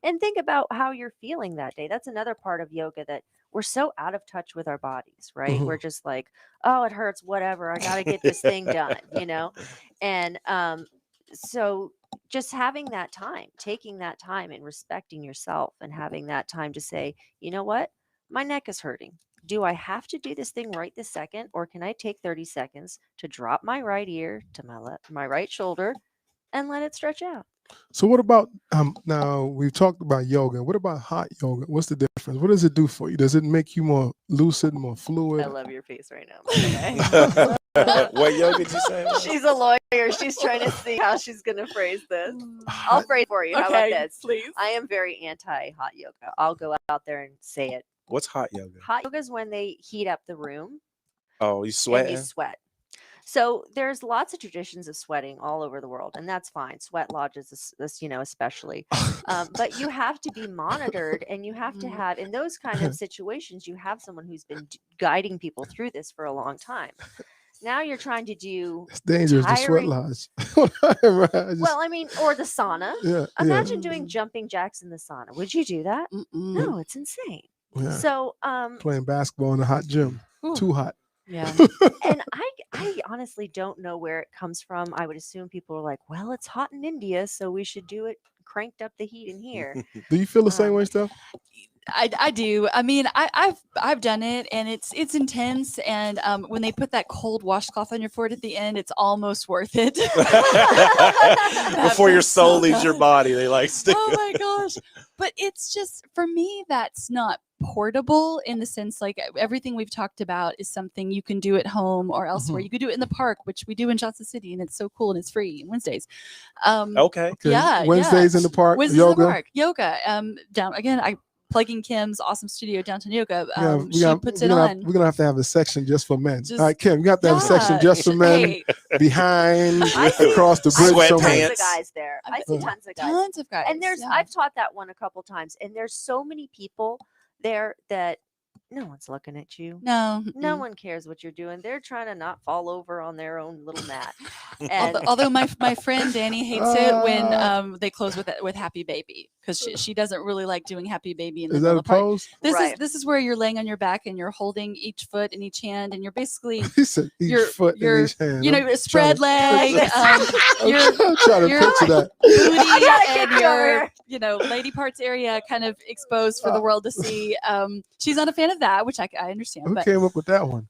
And think about how you're feeling that day. That's another part of yoga, that we're so out of touch with our bodies, right? Mm-hmm. We're just like, oh, it hurts, whatever. I got to get this thing done, And so just having that time, taking that time and respecting yourself and having that time to say, you know what? My neck is hurting. Do I have to do this thing right this second? Or can I take 30 seconds to drop my right ear to my right shoulder and let it stretch out? So what about now we've talked about yoga. What about hot yoga? What's the difference? What does it do for you? Does it make you more lucid, more fluid? I love your face right now. What yoga did you say? She's a lawyer. She's trying to see how she's going to phrase this. I'll phrase for you. How about this? Please. I am very anti-hot yoga. I'll go out there and say it. What's hot yoga? Hot yoga is when they heat up the room. Oh, you sweat? And you sweat. So there's lots of traditions of sweating all over the world, and that's fine. Sweat lodges, especially. But you have to be monitored, and you have to have, in those kind of situations, you have someone who's been guiding people through this for a long time. Now you're trying to do it's dangerous, the sweat lodge. Well, I mean, or the sauna. Yeah, Imagine doing jumping jacks in the sauna. Would you do that? No, it's insane. Yeah. So playing basketball in a hot gym. Too hot. Yeah. And I honestly don't know where it comes from. I would assume people are like, well, it's hot in India, so we should do it, cranked up the heat in here. Do you feel the same way, Steph? I do. I mean, I've done it, and it's intense. And when they put that cold washcloth on your forehead at the end, it's almost worth it. Before your soul leaves your body, they like stick. Oh my gosh! But it's just, for me, that's not portable in the sense, like, everything we've talked about is something you can do at home or elsewhere. You could do it in the park, which we do in Johnson City, and it's so cool, and it's free on Wednesdays. Okay. Yeah. Wednesdays in the park. Wednesdays yoga. in the park. Yoga. Down again. Plugging Kim's awesome studio, Downtown Yoga. She puts it on. We're gonna have to have a section just for men. All right, Kim, you have to have a section just for men. Behind, across the bridge. I see somewhere. tons of guys there. I see tons of guys. Tons of guys. And I've taught that one a couple times, and there's so many people there that no one's looking at you. No one cares what you're doing. They're trying to not fall over on their own little mat. And although my friend Danny hates it when they close with Happy Baby, because she doesn't really like doing Happy Baby in the middle of the park. Pose? This is where you're laying on your back and you're holding each foot in each hand, and you're basically he said each foot in each hand. A spread leg. You're trying to picture that. Booty and your lady parts area kind of exposed for the world to see. She's not a fan of that, which I understand. Who came up with that one?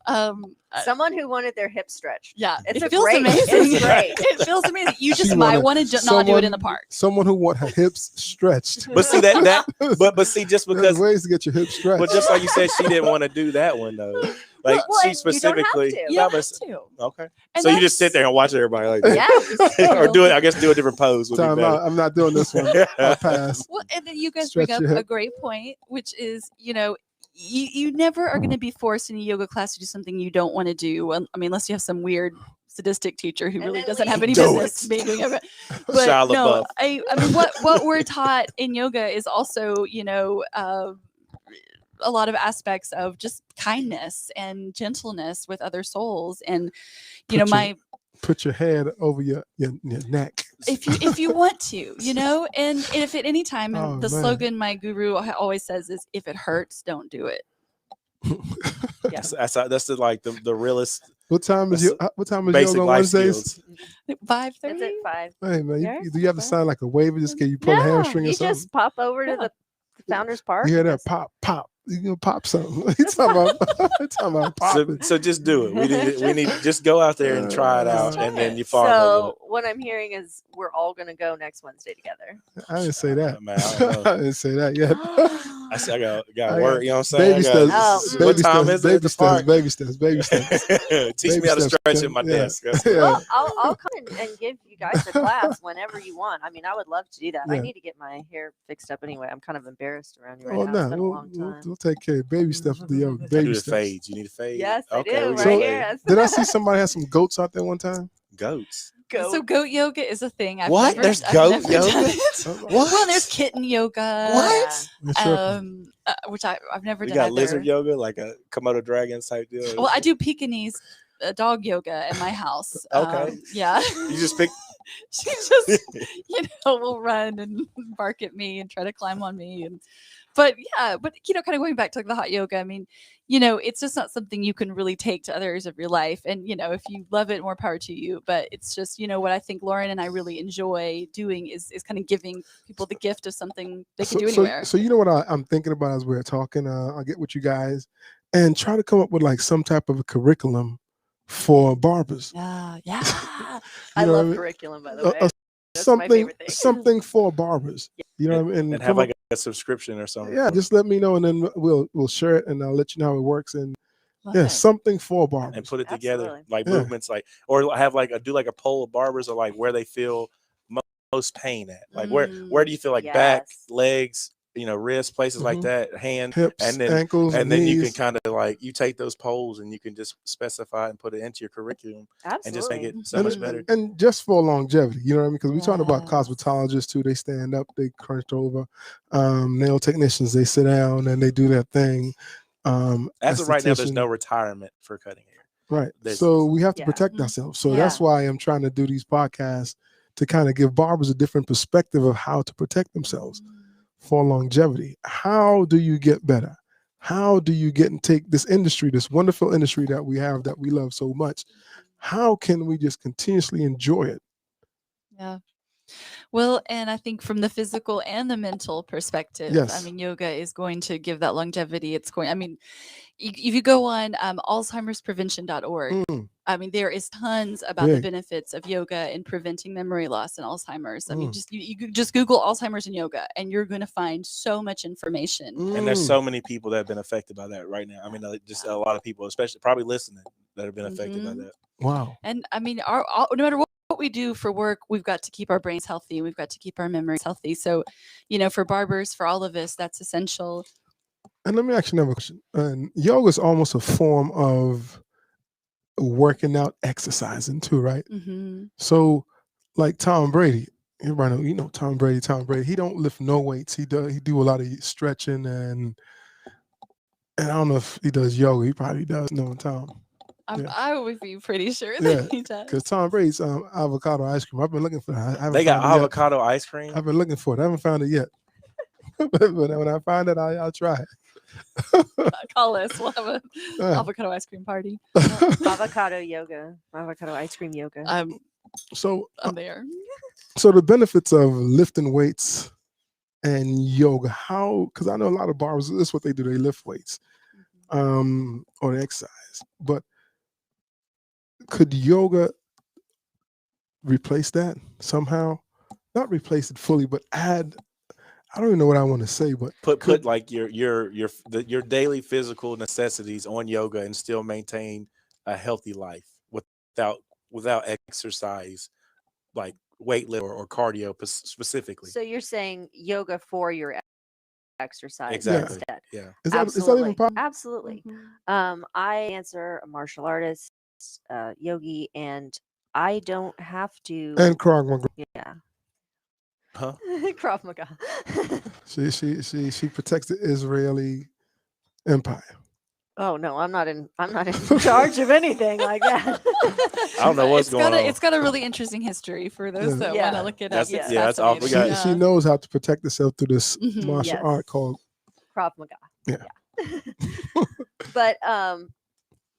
Someone who wanted their hips stretched. Yeah, It's it a feels great- amazing. it's great. It feels amazing. You She just might wanted want to not do it in the park. Someone who want her hips stretched. But see but see, just There's because, ways to get your hips stretched. but just like you said, she didn't want to do that one though. Like Well, she and you don't have specifically, to. You No, don't but- have to. okay. And So you just sit that's- there and watch everybody like that. Yeah. or do it. I guess do a different pose would be Time better. out. I'm not doing this one. I'll pass. Well, and then you guys Stretch bring up your a hip. great point, which is, you never are going to be forced in a yoga class to do something you don't want to do. I mean, unless you have some weird sadistic teacher who And really then doesn't we- have any Do business it. being doing it. Shia But no, LaBeouf. I mean, what we're taught in yoga is also, a lot of aspects of just kindness and gentleness with other souls. And, Put your- Put your head over your neck. if you want to, and if at any time, and Oh, the man. slogan my guru always says is, if it hurts, don't do it. Yeah. That's the realest What time is That's what time is basic yoga on life Wednesdays? skills. 5:30. It's at 5. Hey man, Sure. do you have to sign like a waiver just can you pull a hamstring or you something? just pop over to Yeah. the Founders Park. You hear and that just- pop. You gonna pop something. You talking about talking about So, popping. so just do it. We need just go out there and try it out, Try and then it. you fall in love with So what I'm hearing is we're all going to go next Wednesday together. I didn't say that. Man, I don't know. I didn't say that yet. I said I got I work. got You know what I'm saying? Baby I got- steps. Oh. What time is it? Baby at the steps. park? Baby steps. Baby steps. Teach Baby me how to steps, stretch Tim. at my Yeah. desk. That's- Yeah. Well, I'll come and give you guys a class whenever you want. I mean, I would love to do that. I Yeah. need to get my hair fixed up anyway. I'm kind of embarrassed around you right Oh now. It's no, been a long time. we'll take care of baby steps with the yoga. I Baby do the steps. fades. You need a fade. Yes, I do, we right got So- here. fade. Did I see somebody had some goats out there one time? Goats. Go. So goat yoga is a thing. What? There's goat never yoga? done it. What? Well, there's kitten yoga. What? Which I've never We done. got either. lizard yoga, like a Komodo dragon type deal. Well, I do Pekingese dog yoga in my house. Okay. Yeah. You just pick. She just, will run and bark at me and try to climb on me. But kind of going back to like the hot yoga, I mean, it's just not something you can really take to other areas of your life. And, if you love it, more power to you. But it's just, what I think Lauren and I really enjoy doing is kind of giving people the gift of something they can do anywhere. So you know what I'm thinking about as we're talking. I'll get with you guys and try to come up with like some type of a curriculum for barbers. Yeah. I You know what I love mean? curriculum, by the way. That's my Something favorite thing. something for barbers. You know what I mean? And have like a subscription or something. yeah, just let me know and then we'll share it and I'll let you know how it works. And Love yeah, it. something for barbers. And put it together, Absolutely. like Yeah. movements, like or have like do like a poll of barbers or like where they feel most pain at. Like where do you feel like back, Yes. legs, wrists, places like Mhm. that, hand, Hips, and then ankles, and then you can knees. kind of like you take those polls and you can just specify and put it into your curriculum Absolutely. and just make it so And- much better. And just for longevity, you know what I mean? Because we talking about Yes. cosmetologists too. They stand up, they crunch over. Nail technicians, they sit down and they do their thing. As of right now, there's esthetician- no retirement for cutting hair. right. there's- So we have to Yeah. protect Mhm. ourselves. So that's Yeah. why I'm trying to do these podcasts to kind of give barbers a different perspective of how to protect themselves for longevity. How do you get better? How do you get and take this industry, this wonderful industry that we have that we love so much? How can we just continuously enjoy it? Yeah. Well, and I think from the physical and the mental perspective, I Yes. mean, yoga is going to give that longevity. If you go on alzheimersprevention.org, I mean, there is tons about the Big. benefits of yoga in preventing memory loss and Alzheimer's. I mean, Mm. just you could just Google Alzheimer's and yoga, and you're going to find so much information. And there's Mm. so many people that have been affected by that right now. I mean, just a lot of people, especially probably listening, that have been affected by Mhm. that. Wow. And I mean, no matter what we do for work, we've got to keep our brains healthy. We've got to keep our memories healthy. So, for barbers, for all of us, that's essential. And let me ask you another question. And yoga is almost a form of working out, exercising too, right? Hmm. So, like Tom Brady, everybody know, Tom Brady. Tom Brady, he don't lift no weights. He do a lot of stretching and I don't know if he does yoga. He probably does. Knowing Tom, Yeah. I would be pretty sure Yeah, that he does. because Tom Brady's avocado ice cream. I've been looking for it. I haven't They got found it yet. avocado ice cream. I've been looking for it. I haven't found it yet. but when I find it, I'll try it. Call us. We'll have a Yeah. avocado ice cream party. Avocado yoga, avocado ice cream yoga. So I'm there. So the benefits of lifting weights and yoga, how? Because I know a lot of barbers, this is what they do. They lift weights, or they exercise. But could yoga replace that somehow? Not replace it fully, but add. I don't even know what I want to say, but Put like your daily physical necessities on yoga and still maintain a healthy life without exercise, like weightlifting or cardio specifically. So you're saying yoga for your exercise Exactly. instead. Yeah. is that even Absolutely. possible? Absolutely. Mhm. I answer a martial artist, yogi, and I don't have to. And Krog Maga. Yeah. Huh? Krav Maga. She protects the Israeli empire. Oh no, I'm not in charge of anything like that. I don't know what's going on. It's got a really interesting history for those Yeah. that Yeah. want to look it up. That's- It's yeah, that's all we fascinating. got. She knows how to protect herself through this Mhm. martial Yes. art called. Krav Maga. Yeah.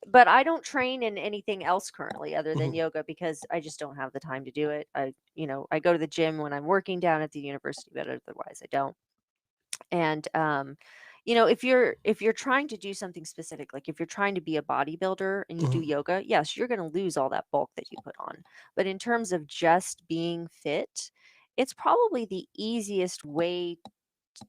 But I don't train in anything else currently other than Mhm. yoga because I just don't have the time to do it. I go to the gym when I'm working down at the university, but otherwise I don't. And if you're trying to do something specific, like if you're trying to be a bodybuilder and you do Mhm. yoga, yes, you're going to lose all that bulk that you put on. But in terms of just being fit, it's probably the easiest way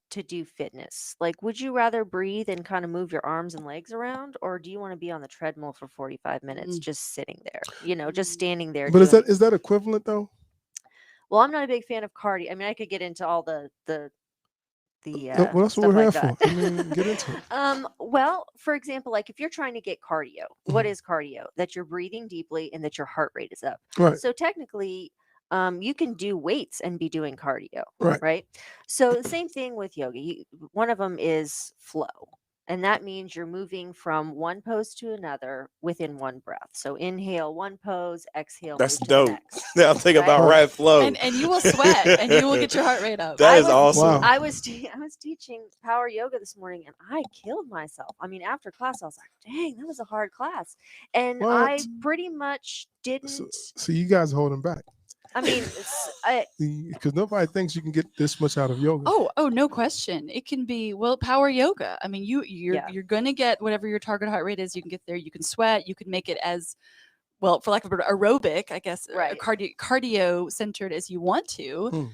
to do fitness. Like, would you rather breathe and kind of move your arms and legs around, or do you want to be on the treadmill for 45 minutes just sitting there, just standing there? But is doing- that equivalent though? Well, I'm not a big fan of cardio. I mean, I could get into all the Well, that's stuff what we're here like that. for. I mean, get into it. Well, for example, like if you're trying to get cardio, what Mhm. is cardio? That you're breathing deeply and that your heart rate is up. Right. So technically, you can do weights and be doing cardio, Right. right? So the same thing with yoga. One of them is flow, and that means you're moving from one pose to another within one breath. So inhale one pose, exhale. That's move to the dope. next. Now think about Right. Rad Flow. And you will sweat and you will get your heart rate up. That I is was- awesome. Wow. I was teaching power yoga this morning, and I killed myself. I mean, after class, I was like, "Dang, that was a hard class," and I What? pretty much didn't. So you guys are holding back I mean, because nobody thinks you can get this much out of yoga. Oh, no question. It can be power yoga. I mean, you're gonna get whatever your target heart rate is. You can get there. You can sweat. You can make it as well, for lack of a better, aerobic, I guess, Right. cardio centered as you want to. Hmm.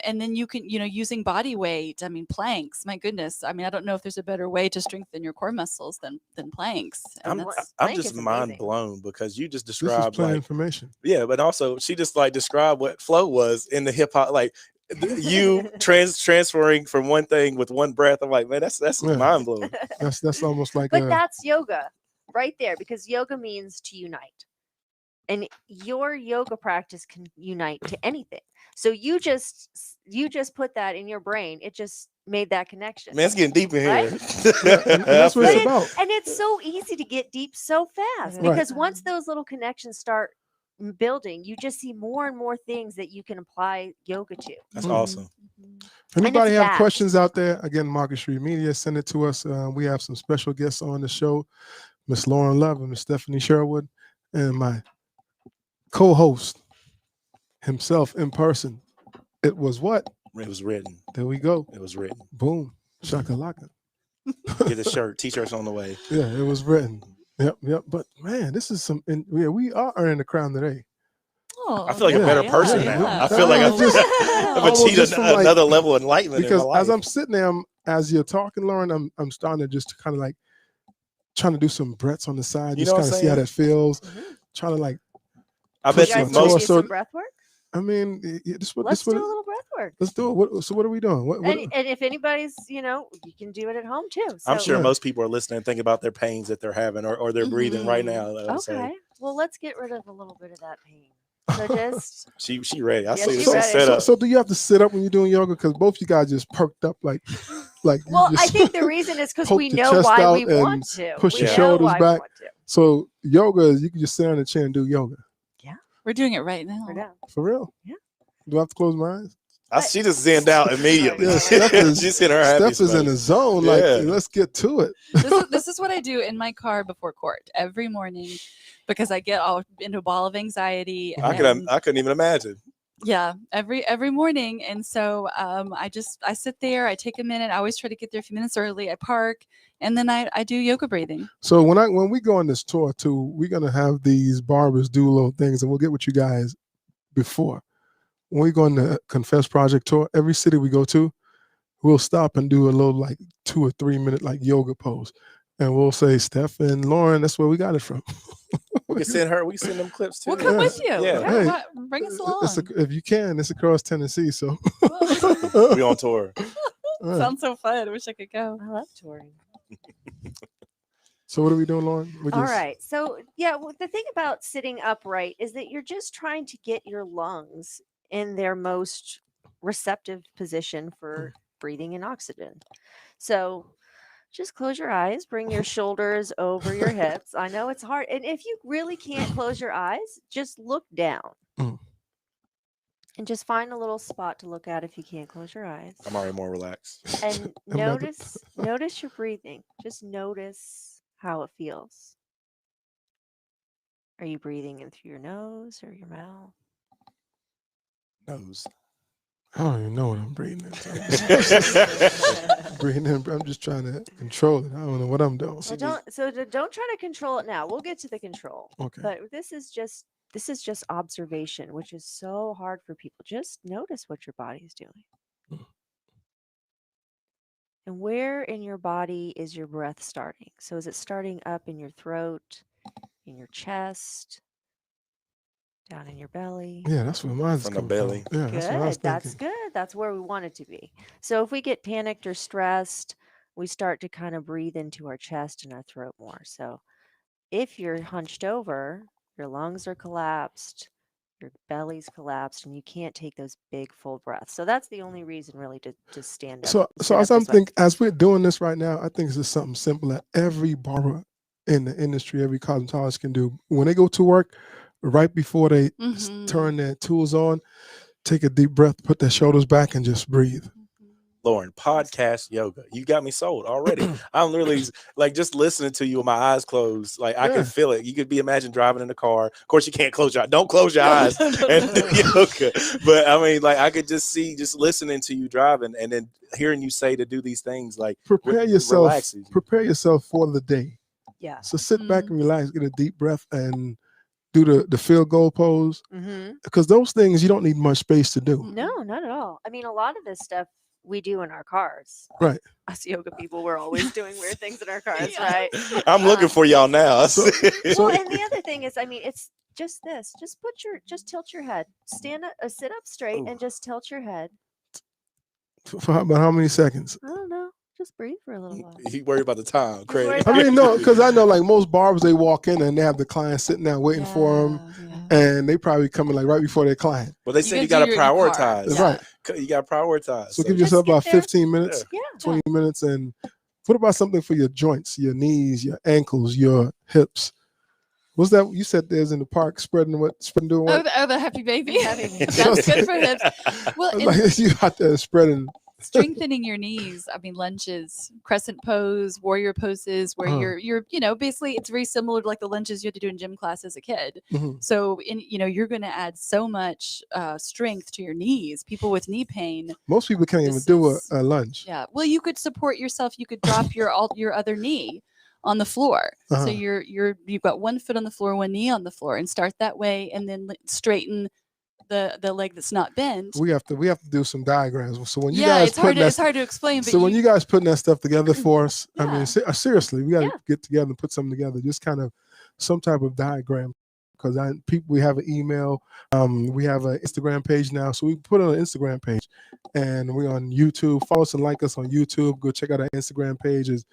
And then you can, using body weight. I mean, planks. My goodness. I mean, I don't know if there's a better way to strengthen your core muscles than planks. And I'm that's- plank just is mind amazing. blown because you just This is described plain like information. yeah, but also she just like described what flow was in the hip hop, like you transferring from one thing with one breath. I'm like, man, that's Yeah. mind blowing. That's almost like but that's yoga, right there, because yoga means to unite, and your yoga practice can unite to anything. So you just put that in your brain. It just made that connection. Man, it's getting deep in Right? here. and that's what But it's about. And it's so easy to get deep so fast Right. because once those little connections start building, you just see more and more things that you can apply yoga to. That's Mhm. awesome. If anybody it's have vast. questions out there, again, Market Street Media, send it to us. We have some special guests on the show, Miss Lauren Love and Miss Stephanie Sherwood, and my co-host himself in person. It was what? It was written. There we go. It was written. Boom. Shakalaka. Get a shirt. T-shirts on the way. Yeah, it was written. Yep. But man, this is some. We are earning the crown today. Oh, I feel like a Yeah, better person yeah, now. yeah. I feel like I've Just- achieved just from, like- another level of enlightenment Because in my life. as I'm sitting there, as you're talking, Lauren, I'm starting to just kind of like trying to do some breaths on the side, You just know what kind of I'm see how saying? that feels. Mhm. Trying to like, I You bet guys you want to most- do so- some breath work? I mean, this what Let's this what do a it- little breath work. let's do it. So what are we doing? What, And if anybody's, you can do it at home too. I'm So- sure Yeah. most people are listening and thinking about their pains that they're having or they're breathing right now. I would say. Okay. Well, let's get rid of a little bit of that pain. So just She ready. I Yeah, see she's this ready. set up. so do you have to sit up when you're doing yoga? Because both you guys just perked up like you well, I just- think the reason is because poke we the know chest why out we want and to. push We your know shoulders why we back. want to. So yoga is you can just sit on the chair and do yoga. We're doing it right now. We're done. For real? Yeah. Do I have to close my eyes? She just zenned out immediately. Yeah, Steph is- She's in her happy Steph is in the space. zone. Like, Yeah. let's get to it. This is what I do in my car before court every morning because I get all into a ball of anxiety. I couldn't even imagine. Yeah, every morning. And so I sit there, I take a minute. I always try to get there a few minutes early. I park, and then I do yoga breathing. So when we go on this tour too, we're gonna have these barbers do little things, and we'll get with you guys before. When we go on the Confess Project tour, every city we go to, we'll stop and do a little like 2 or 3 minute like yoga pose. And we'll say, Steph and Lauren, that's where we got it from. We can send her. We can send them clips too. We'll come with you. Yeah. Hey, Bring us along. if you can, it's across Tennessee. So We on tour. Sounds so fun. I wish I could go. I love touring. So what are we doing, Lauren? All right. So yeah, the thing about sitting upright is that you're just trying to get your lungs in their most receptive position for breathing in oxygen. So just close your eyes, bring your shoulders over your hips. I know it's hard. And if you really can't close your eyes, just look down. Mm. And just find a little spot to look at if you can't close your eyes. I'm already more relaxed. And notice your breathing. Just notice how it feels. Are you breathing in through your nose or your mouth? Nose. I don't even know what I'm breathing in. Breathing in. I'm just trying to control it. I don't know what I'm doing. Well, don't try to control it now. We'll get to the control. Okay. But this is just observation, which is so hard for people. Just notice what your body is doing. Mm. And where in your body is your breath starting? So is it starting up in your throat, in your chest, down in your belly? Yeah, that's where mine's From the coming belly. From. Yeah, that's what I was Good. That's thinking. good. That's where we want it to be. So if we get panicked or stressed, we start to kind of breathe into our chest and our throat more. So if you're hunched over, your lungs are collapsed, your belly's collapsed, and you can't take those big full breaths. So that's the only reason really to stand up. So sit as up I'm this way. thinking, as we're doing this right now, I think it's just something simple that every barber in the industry, every cosmetologist can do. When they go to work, right before they turn their tools on, take a deep breath, put their shoulders back, and just breathe. Lauren, podcast yoga. You got me sold already. I'm literally like just listening to you with my eyes closed. Like I Yeah. can feel it. You could be imagine driving in the car. Of course, you can't close your eyes. Don't close your eyes and do yoga. But I mean, like I could just see, just listening to you driving and then hearing you say to do these things. Like Prepare yourself. relaxes you. Prepare yourself for the day. Yeah. So sit back and relax, get a deep breath, and do the field goal pose. Mm-hmm. Because those things you don't need much space to do. No, not at all. I mean, a lot of this stuff we do in our cars. Right. Us yoga people, we're always doing weird things in our cars, Yeah. right? I'm looking for y'all now. So- Well, and the other thing is, I mean, it's just this. Just tilt your head. Stand up, sit up straight, Ooh. and just tilt your head. For about how many seconds? I don't know. Just breathe for a little while. He worried about the time. Crazy. worried I mean, no, because I know like most barbers, they walk in and they have the client sitting there waiting for them, and they probably coming like right before their client. But they You said gotta you got to do your car. prioritize. That's right. You got to prioritize. So give Just yourself get about there. 15 minutes, Yeah. 20 minutes, and what about something for your joints, your knees, your ankles, your hips? What's that you said there's in the park spreading doing what? The happy baby. Happy baby. That's good for hips. Well, and Like you out there spreading. strengthening your knees. I mean, lunges, crescent pose, warrior poses, where Uh-huh. you're basically it's very similar to like the lunges you had to do in gym class as a kid. Mhm. So you're going to add so much strength to your knees. People with knee pain. Most people can't even This do is- a lunge. Yeah. Well, you could support yourself. You could drop your other knee on the floor. Uh-huh. So you've got one foot on the floor, one knee on the floor, and start that way, and then straighten the leg that's not bent. We have to do some diagrams. So when you Yeah, guys it's hard. putting It's that, hard to explain. But so when you guys putting that stuff together for us, I Yeah. mean, seriously, we got to Yeah. get together and put something together. Just kind of some type of diagram. Because we have an email, we have an Instagram page now, so we put it on an Instagram page, and we're on YouTube. Follow us and like us on YouTube. Go check out our Instagram page is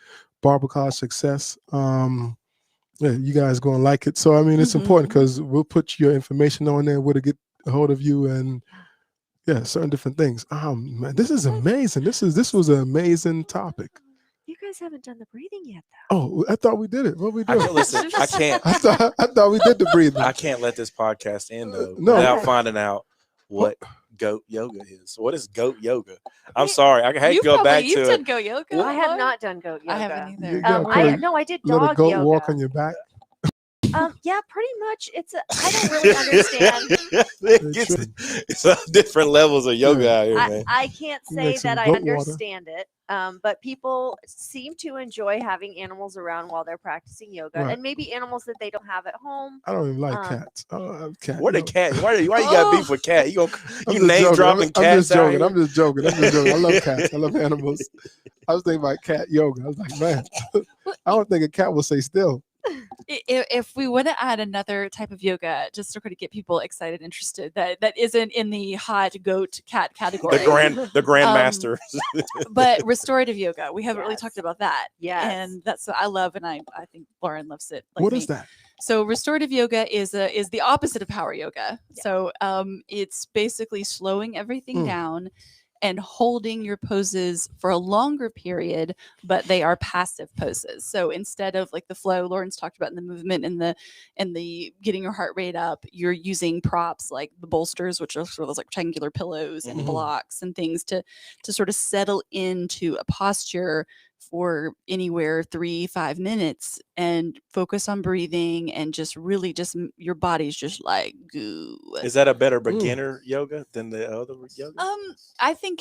Barber Success. Yeah, you guys gonna like it. So I mean, it's important because we'll put your information on there where to get a hold of you and yeah, certain different things. Man, this is amazing. This was an amazing topic. You guys haven't done the breathing yet, though. Oh, I thought we did it. What we I doing? can't listen. I can't. I thought we did the breathing. I can't let this podcast end though No. without finding out what goat yoga is. What is goat yoga? I'm sorry. I hate to go back you've to done it. go yoga. I have Lauren? not done goat yoga. I haven't You either. gotta put a- I did Let a dog goat yoga. walk on your back. Yeah, pretty much. I don't really understand. It's different levels of yoga out here, man. I can't You make say some that I goat water. understand it, but people seem to enjoy having animals around while they're practicing yoga, Right. and maybe animals that they don't have at home. I don't even like Um, cats. I don't have cat. What a yoga. cat? Why you got beef with cat? You I'm you just name joking. dropping I'm cats just joking. out I'm just joking. I'm just joking. I love cats. I love animals. I was thinking about cat yoga. I was like, man, I don't think a cat will stay still. If we want to add another type of yoga, just to kind of get people excited, interested, that isn't in the hot goat cat category. the grandmaster. But restorative yoga, we haven't really Yes. talked about that. Yes. And that's what I love, and I think Lauren loves it. Like What me. is that? So restorative yoga is the opposite of power yoga. Yeah. So it's basically slowing everything Mm. down and holding your poses for a longer period, but they are passive poses. So instead of like the flow Lauren's talked about in the movement and the getting your heart rate up, you're using props like the bolsters, which are sort of those like triangular pillows and Mhm. blocks and things to sort of settle into a posture for anywhere 3-5 minutes and focus on breathing and just really just your body's just like goo. Is that a better beginner yoga than the other yoga? I think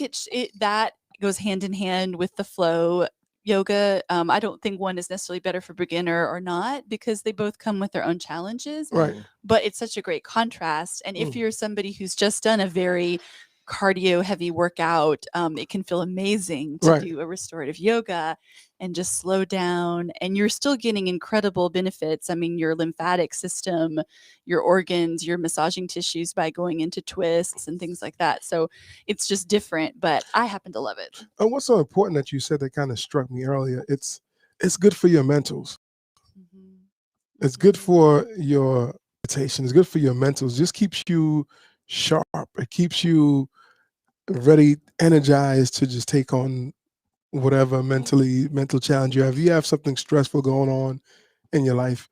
that goes hand in hand with the flow yoga. I don't think one is necessarily better for beginner or not because they both come with their own challenges. Right. But it's such a great contrast. And if you're somebody who's just done a very cardio heavy workout, it can feel amazing to Right. do a restorative yoga and just slow down, and you're still getting incredible benefits. I mean, your lymphatic system, your organs, your massaging tissues by going into twists and things like that. So it's just different, but I happen to love it. And what's so important that you said that kind of struck me earlier? It's good for your mentals. It's good for your meditation. It's good for your mentals. Just keeps you sharp. It keeps you ready, energized to just take on whatever mental challenge you have. If you have something stressful going on in your life,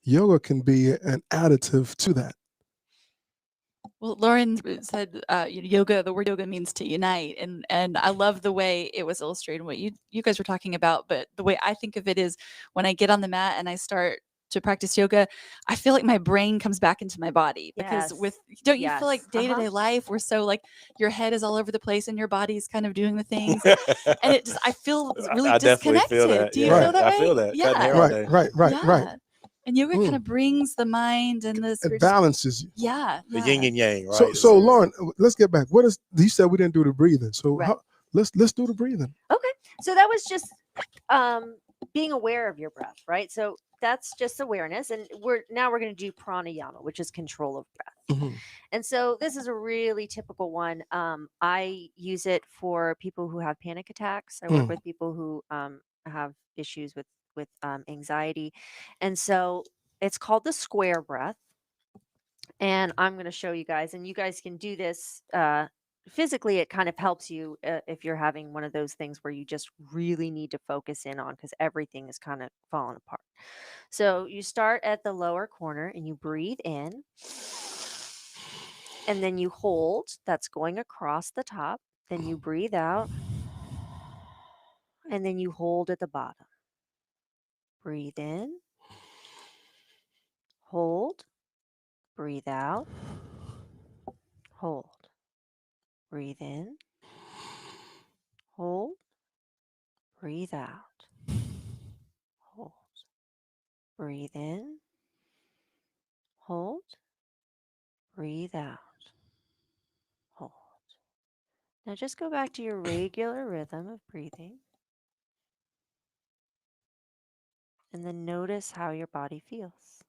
yoga can be an additive to that. Well, Lauren said yoga, the word yoga means to unite. And I love the way it was illustrated, what you guys were talking about. But the way I think of it is when I get on the mat and I start to practice yoga, I feel like my brain comes back into my body because don't you feel like Yes. day-to-day life, we're so like your head is all over the place and your body's kind of doing the things. And it just, I feel really I definitely disconnected. feel that. Do you Yeah. feel that I way? feel that. Yeah. Cutting hair all day. Right. And yoga kind of brings the mind and the It spirit. balances you. Yeah. The yin and yang, right? So Lauren, let's get back. You said we didn't do the breathing. So Right. let's do the breathing. Okay. So that was just being aware of your breath, right? So that's just awareness. And we're going to do pranayama, which is control of breath. Mhm. And so this is a really typical one. I use it for people who have panic attacks. I work with people who have issues with anxiety. And so it's called the square breath. And I'm going to show you guys, and you guys can do this physically. It kind of helps you if you're having one of those things where you just really need to focus in on because everything is kind of falling apart. So you start at the lower corner and you breathe in, and then you hold. That's going across the top. Then you breathe out, and then you hold at the bottom. Breathe in, hold, breathe out, hold. Breathe in, hold, breathe out, hold. Breathe in, hold, breathe out, hold. Now just go back to your regular rhythm of breathing. And then notice how your body feels.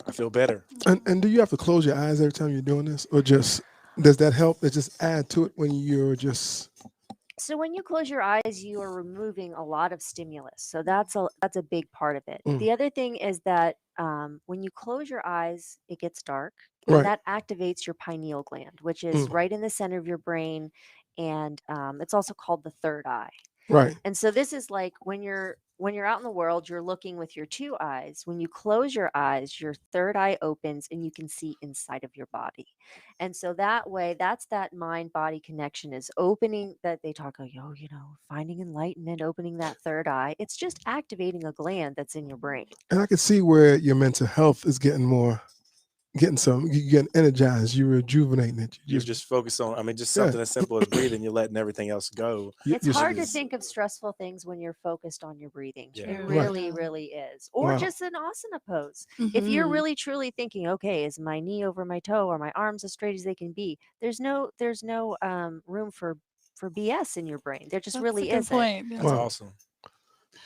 I feel better. And do you have to close your eyes every time you're doing this, or just does that help? Does just add to it when you're just? So when you close your eyes, you are removing a lot of stimulus. So that's a big part of it. The other thing is that when you close your eyes, it gets dark, and Right. that activates your pineal gland, which is right in the center of your brain, and it's also called the third eye. Right. And so this is like when you're when you're out in the world, you're looking with your two eyes. When you close your eyes, your third eye opens and you can see inside of your body. And so that way, that's that mind body connection is opening that they talk about, finding enlightenment, opening that third eye. It's just activating a gland that's in your brain. And I can see where your mental health is you're getting energized, you're rejuvenating it. You're just focused on, I mean, just Yeah. something as simple as breathing, you're letting everything else go. It's you're- hard to is- think of stressful things when you're focused on your breathing. Yeah. It Right. really, Yeah. really is. Or Wow. just an asana pose. If you're Mhm. really truly thinking, okay, is my knee over my toe or my arms as straight as they can be? There's no room for BS in your brain. There just That's really a good isn't. point. Yeah. That's Wow. awesome.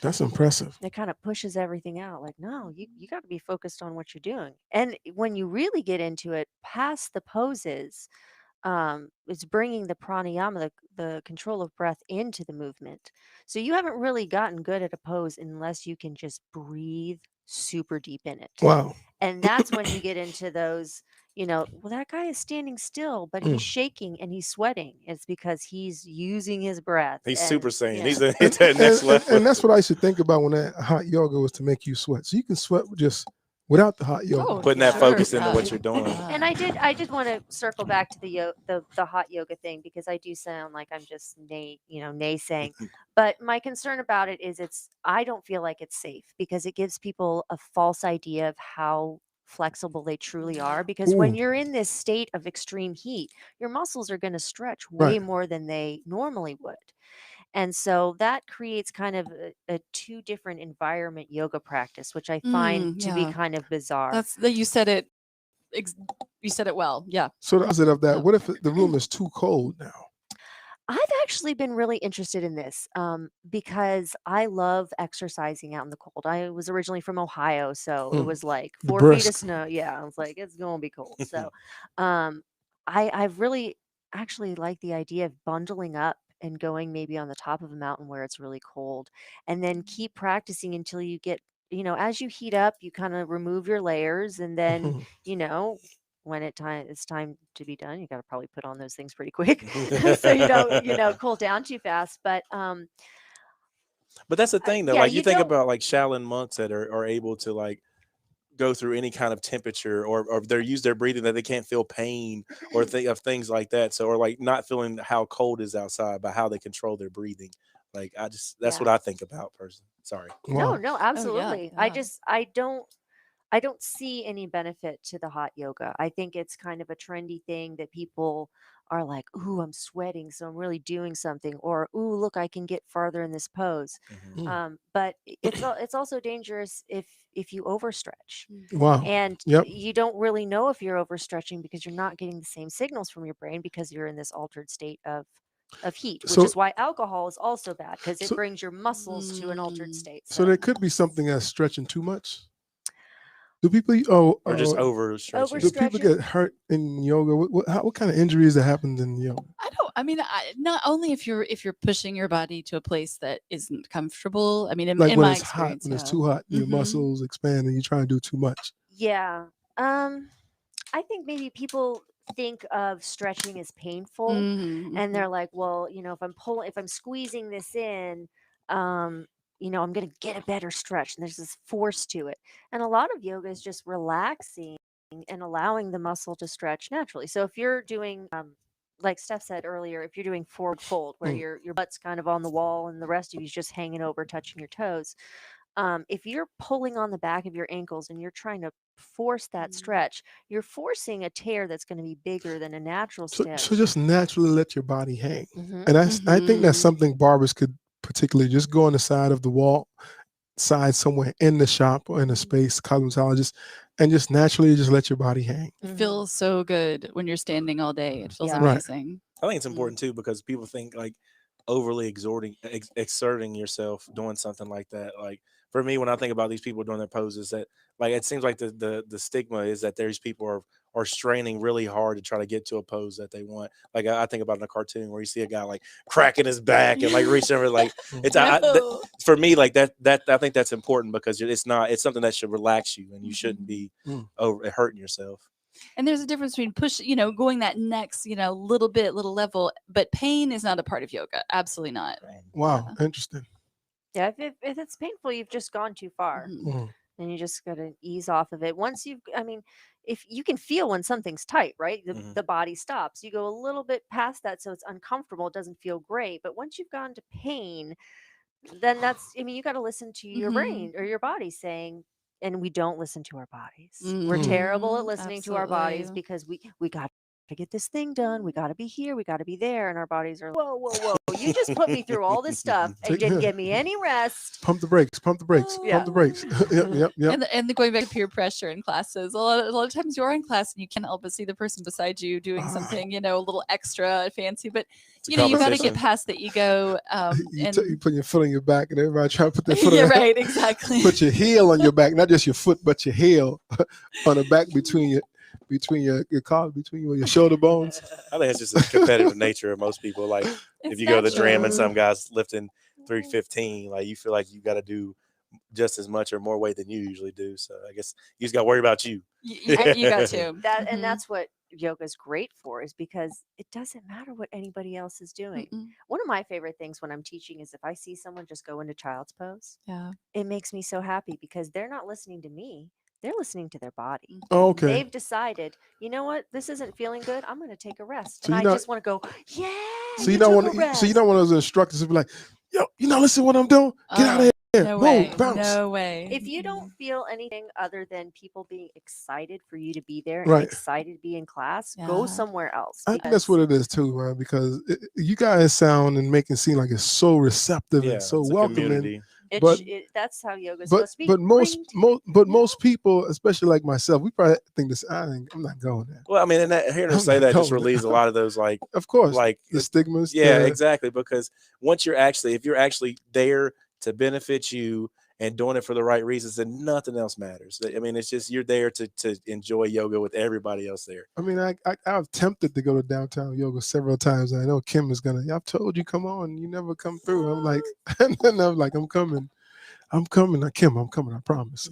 That's impressive. It kind of pushes everything out. Like, no, you got to be focused on what you're doing. And when you really get into it, past the poses, it's bringing the pranayama, the control of breath, into the movement. So you haven't really gotten good at a pose unless you can just breathe super deep in it. Wow. And that's when you get into those, well, that guy is standing still, but he's shaking and he's sweating. It's because he's using his breath. He's and, super saiyan. yeah. He's at that next level. And that's what I should think about when that hot yoga was to make you sweat. So you can sweat just without the hot yoga. Oh, Putting that sure. focus into Yeah. what you're doing. And I did want to circle back to the hot yoga thing, because I do sound like I'm just naysaying. But my concern about it is I don't feel like it's safe, because it gives people a false idea of how flexible they truly are, because when Ooh. you're in this state of extreme heat, your muscles are going to stretch way Right. more than they normally would. And so that creates kind of a two different environment yoga practice, which I find to be yeah. kind of bizarre. That's that you said it. You said it well. Yeah. So the opposite of that, Yeah. what if the room is too cold now? I've actually been really interested in this because I love exercising out in the cold. I was originally from Ohio, so it Mm. was like The 4 feet of brisk. snow. Yeah, I was like, it's gonna be cold. So I've really actually like the idea of bundling up and going maybe on the top of a mountain where it's really cold, and then keep practicing until you get, as you heat up, you kind of remove your layers, and then when it's time to be done, you got to probably put on those things pretty quick so you don't cool down too fast. But But that's the thing, though. yeah, Like, you you think don't- about like Shaolin monks that are able to like go through any kind of temperature, or they use their breathing that they can't feel pain or think of things like that. So, or like not feeling how cold is outside by how they control their breathing. Like, that's Yeah. what I think about personally. Sorry. Wow. no, absolutely. yeah. I don't see any benefit to the hot yoga. I think it's kind of a trendy thing that people are like, ooh, I'm sweating, so I'm really doing something, or ooh, look, I can get farther in this pose. But it's also dangerous if you overstretch, Wow. and Yep. you don't really know if you're overstretching because you're not getting the same signals from your brain because you're in this altered state of heat, which So- is why alcohol is also bad, because it So- brings your muscles to an altered state. So there could be something that's stretching too much. Do people Or just overstretching. do people get hurt in yoga? What kind of injuries that happen in yoga? I mean, not only if you're pushing your body to a place that isn't comfortable. I mean, in Like when my it's hot, experience, when it's yeah. too hot, your Mhm. muscles expand and you try to do too much. Yeah. I think maybe people think of stretching as painful, Mhm, and they're like, well, if I'm squeezing this in, I'm going to get a better stretch, and there's this force to it. And a lot of yoga is just relaxing and allowing the muscle to stretch naturally. So if you're doing, like Steph said earlier, if you're doing forward fold, where your butt's kind of on the wall and the rest of you's just hanging over, touching your toes. If you're pulling on the back of your ankles and you're trying to force that stretch, you're forcing a tear that's going to be bigger than a natural So stretch. just naturally let your body hang. Mhm. And I think that's Mhm. something barbers could particularly just go on the side of the wall, side somewhere in the shop or in a space, cosmetologist, and just naturally just let your body hang. It feels so good when you're standing all day. It feels Yeah. Right. amazing. I think it's important too, because people think like overly exerting yourself doing something like that. Like, for me, when I think about these people doing their poses, that like it seems like the stigma is that there's people are straining really hard to try to get to a pose that they want. Like, I think about in a cartoon where you see a guy like cracking his back and like reaching over, like No. for me, like that I think that's important, because it's something that should relax you, and you shouldn't be over hurting yourself. And there's a difference between going that next, little level, but pain is not a part of yoga. Absolutely not. Wow, interesting. Yeah, if it's painful, you've just gone too far. Mhm. Mhm. And you just got to ease off of it. Once you've, I mean, if you can feel when something's tight, right? Mhm. The body stops. You go a little bit past that, so it's uncomfortable. It doesn't feel great. But once you've gone to pain, then that's, I mean, you got to listen to your brain or your body saying, and we don't listen to our bodies. We're terrible at Mhm. listening to our bodies Absolutely. because we got to get this thing done. We got to be here. We got to be there. And our bodies are, whoa, whoa, whoa. You just put me through all this stuff and Take- didn't give me any rest. Pump the brakes, pump the brakes, Yeah. pump the brakes. Yep. And the going back to peer pressure in classes, a lot of times you're in class and you can't help but see the person beside you doing something, you know, a little extra fancy, but It's a you know, you got to get competition. past the ego. You put your foot on your back, and everybody try to put their foot Yeah, on your right, exactly. Put your heel on your back, not just your foot, but your heel on the back between your collar, between your shoulder bones. I think it's just a competitive nature of most people. Like if It's you go to the gym and natural. some guys lifting 315, like you feel like you got to do just as much or more weight than you usually do. So I guess you just got to worry about you. You got to. That Mhm. and that's what yoga is great for, is because it doesn't matter what anybody else is doing. Mm-mm. One of my favorite things when I'm teaching is if I see someone just go into child's pose, Yeah. it makes me so happy because they're not listening to me. They're listening to their body. Oh, okay. They've decided, you know what, this isn't feeling good. I'm going to take a rest. So And I you're not- just want to go, yeah. So you don't want one of those instructors to be like, yo, you not listen to what I'm doing? Get out of here. No Move, way. bounce. No way. If you don't feel anything other than people being excited for you to be there Right. and excited to be in class, go Yeah. somewhere else. I think that's what it is too, man. Because you guys sound and make it seem like it's so receptive Yeah, and so it's a welcoming. community. but- that's how yoga's But supposed to be. but most Bring most people, especially like myself, we probably think this. I'm not going there. Well, I mean, and hearing her I'm say not that just going there. relieves a lot of those Of course, like the stigmas. yeah, the- exactly. Because once if you're actually there to benefit you and doing it for the right reasons, then nothing else matters. I mean, it's just you're there to enjoy yoga with everybody else there. I mean, I've tempted to go to downtown yoga several times. And I know Kim is gonna. I've told you, come on, you never come through. I'm like, and then I'm like, I'm coming. Kim, I'm coming. I promise.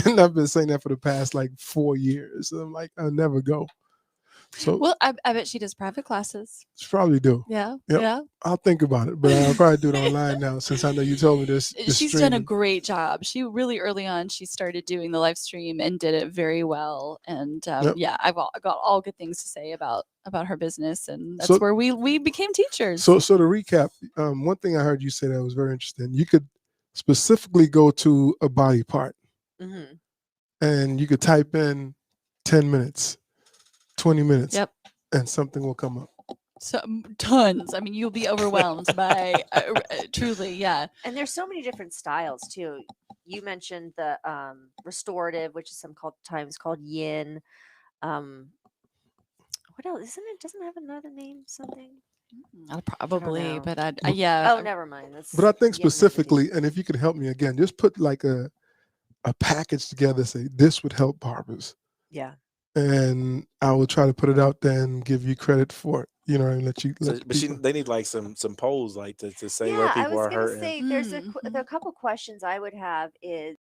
And I've been saying that for the past like 4 years. I'm like, I'll never go. So Well, I bet she does private classes. probably do. Yeah. Yep. Yeah. I'll think about it, but I'll probably do it online now since I know you told me this. She's done a great job. She really early on, she started doing the live stream and did it very well. And Yep. yeah, I got all good things to say about her business, and that's So- where we became teachers. So to recap, one thing I heard you say that was very interesting. You could specifically go to a body part Mhm. and you could type in 10 minutes, 20 minutes, Yep. and something will come up. So tons. I mean, you'll be overwhelmed by truly, yeah. And there's so many different styles too. You mentioned the restorative, which is sometimes called yin. What else? Doesn't it have another name? Something? Probably, know. but But- yeah. Oh, never mind. That's But I think yin energy. specifically, and if you could help me again, just put like a package together, say this would help barbers. Yeah. And I will try to put it out there and give you credit for it. You know, and let So, but people- they need like some polls like to say where Yeah, I people was are gonna hurting. say the couple questions I would have is,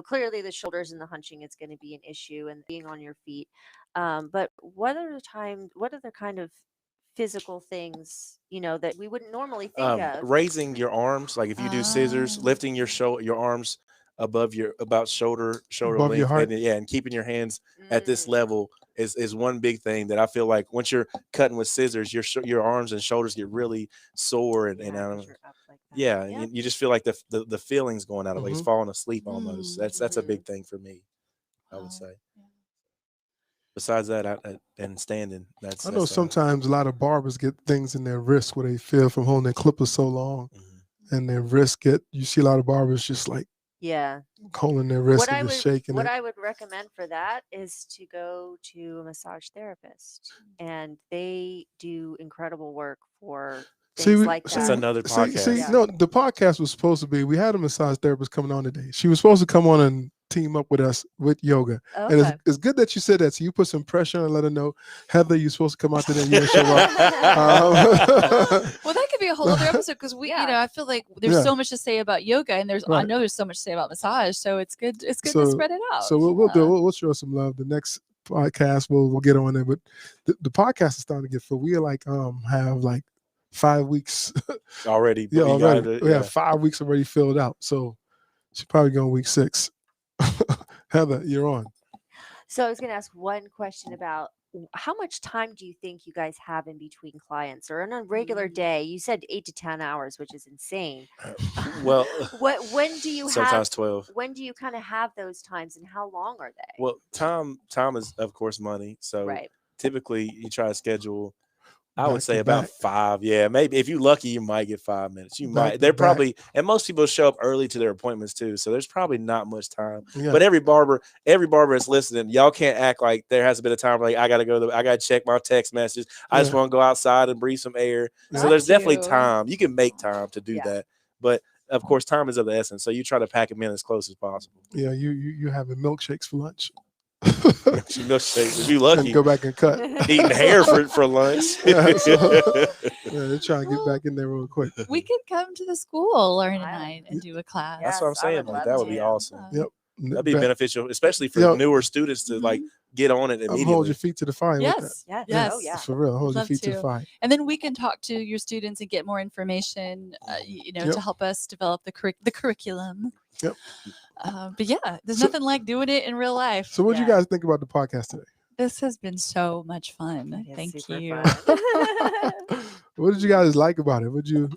clearly the shoulders and the hunching is going to be an issue, and being on your feet. But what other kind of physical things that we wouldn't normally think of? Raising your arms, like if you do scissors, Ah. lifting your arms above shoulder Above length, your heart. and keeping your hands at this Mm, level is one big thing that I feel like once you're cutting with scissors, your arms and shoulders get really sore and yeah, 'cause you're up like that. yeah, Yep. and you just feel like the feelings going out of it, like it's Mhm. falling asleep almost. That's a Mhm. big thing for me, I Wow. would say. Yeah. Besides that, and standing, that's I know that's, sometimes a lot of barbers get things in their wrist where they feel from holding their clippers so long, mhm. and their wrist you see a lot of barbers just like Yeah. holding their wrist What I and would just shaking what it. I would recommend for that is to go to a massage therapist, and they do incredible work for See, things we- like That's that. another podcast. See, Yeah. no, the podcast was supposed to be. We had a massage therapist coming on today. She was supposed to come on and team up with us with yoga. And Okay. it's good that you said that. So you put some pressure and let her know, Heather, you're supposed to come out today. You didn't show up. Well, that could be a whole other episode because Yeah. I feel like there's Yeah. so much to say about yoga, and I Right. know there's so much to say about massage. So it's good. It's good So- to spread it out. So we'll show some love. The next podcast we'll get on there. But the podcast is starting to get full. We like have like 5 weeks. Already, Yeah, you got already. it, We yeah. have 5 weeks already filled out. So she's probably going week 6. Heather, you're on. So I was going to ask one question about how much time do you think you guys have in between clients, or on a regular day? You said 8 to 10 hours, which is insane. Well, when do you have? sometimes 12. When do you kind of have those times, and how long are they? Well, time is of course money. So Right. typically you try to schedule. I would Back say to about back. 5. Yeah, maybe if you're lucky, you might get 5 minutes. You Back might. to They're back. probably, and most people show up early to their appointments too. So there's probably not much time. Yeah. But every barber is listening. Y'all can't act like there hasn't been a time where, like, I gotta check my text message. I just Yeah. want to go outside and breathe some air. Yeah. So there's definitely Got you. time. You can make time to do Yeah. that. But of course, time is of the essence. So you try to pack them in as close as possible. Yeah, you having milkshakes for lunch. Milkshakes, if you lucky. And go back and cut. Eating hair for lunch. Yeah, so- Yeah, they're trying to get Well, back in there real quick. We could come to the school, learn a I- night, and do a class. That's what I'm Yes, I saying. would Like, love that would be to. awesome. Uh, Yep. That'd be Bet. beneficial, especially for Yo. newer students to like get on it Hold your immediately. feet to the fire. with that. Yes. Yes. Yes. Oh, yeah. For real. Hold your Love feet to the to. fire. And then we can talk to your students and get more information, Yep. to help us develop the curriculum. Yep. But yeah, there's So- nothing like doing it in real life. So what do you Yeah. guys think about the podcast today? This has been so much fun. It is Thank super you. fun. What did you guys like about it? Would you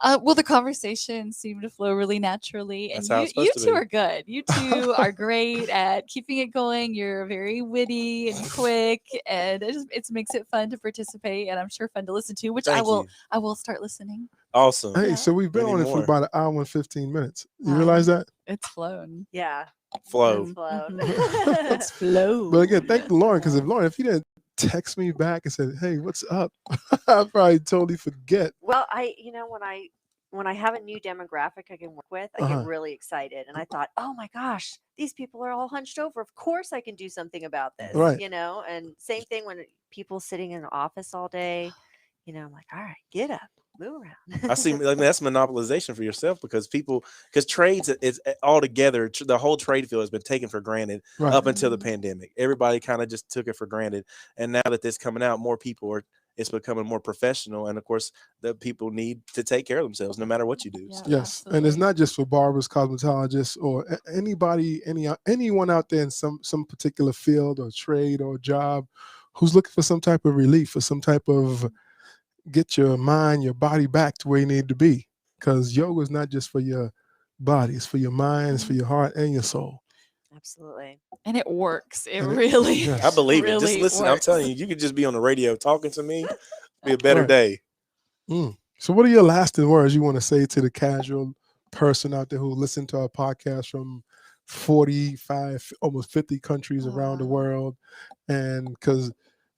Well, the conversation seemed to flow really naturally, and That's how it's you supposed to two be. are good. You two are great at keeping it going. You're very witty and quick, and it makes it fun to participate, and I'm sure fun to listen to. Which Thank you. I will start listening. Awesome. Hey, Yeah. so we've been We on need it for more. about an hour and 15 minutes. You Wow. realize that? It's flown. Yeah. Flow. It's flown. It's flow. But again, thank Lauren, because if you didn't text me back and said, "Hey, what's up?" I'd probably totally forget. Well, when I have a new demographic I can work with, I Uh-huh. get really excited. And I thought, oh my gosh, these people are all hunched over. Of course I can do something about this. Right. And same thing when people sitting in the office all day, I'm like, all right, get up, move around. I see. Like, that's monopolization for yourself because trades it's altogether. The whole trade field has been taken for granted Right. up until the Mhm. pandemic. Everybody kind of just took it for granted, and now that this coming out, more people are. It's becoming more professional, and of course, the people need to take care of themselves, no matter what you do. Yeah. So, Yes, and it's not just for barbers, cosmetologists, or anybody, anyone out there in some particular field or trade or job who's looking for some type of relief or some type of get your mind, your body back to where you need to be. Because yoga is not just for your body; it's for your mind, it's for your heart and your soul. Absolutely. And it works. It And really. yes. I believe it. Just really listen. I'm works. telling you, you could just be on the radio talking to me. Be a better Right. day. So, what are your lasting words you want to say to the casual person out there who listened to our podcast from 45, almost 50 countries Oh, around the wow. world? And because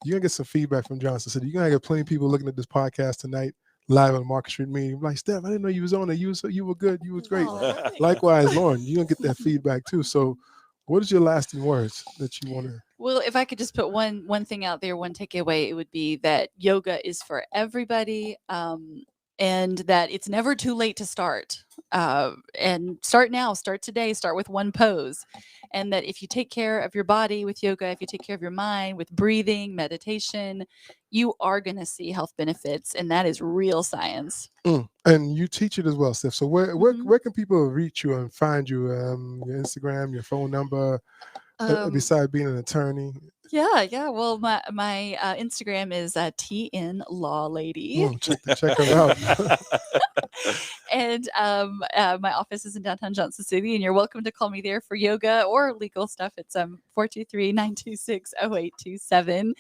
you're going to get some feedback from Johnson City. You're going to get plenty of people looking at this podcast tonight live on Market Street Meeting. Like, Steph, I didn't know you was on there. You were good. You was great. Aw, thank Likewise, Lauren, you're going to get that feedback too. So, what is your lasting words that you want to? Well, if I could just put one thing out there, one takeaway, it would be that yoga is for everybody, and that it's never too late to start. And start now, start today, start with one pose. And that if you take care of your body with yoga, if you take care of your mind with breathing, meditation, you are going to see health benefits. And that is real science. And you teach it as well, Steph. So where Mhm. can people reach you and find you? Your Instagram, your phone number, besides being an attorney. Yeah. Well, my Instagram is TN Law Lady. Check her out. And my office is in downtown Johnson City, and you're welcome to call me there for yoga or legal stuff. It's 423-926-0827.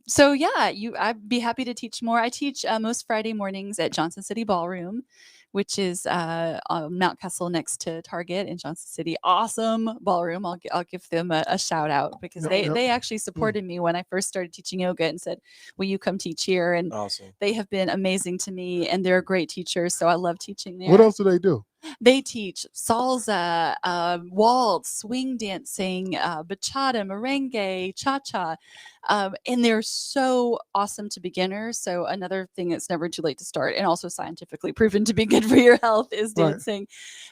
So yeah, I'd be happy to teach more. I teach most Friday mornings at Johnson City Ballroom, which is on Mount Castle next to Target in Johnson City. Awesome ballroom. I'll give them a shout out because Yep. they actually supported me when I first started teaching yoga and said, "Will you come teach here?" And Awesome. they have been amazing to me, and they're great teachers. So I love teaching there. What else do they do? They teach salsa, waltz, swing dancing, bachata, merengue, cha-cha. And they're so awesome to beginners. So another thing that's never too late to start, and also scientifically proven to be good for your health, is Right. dancing.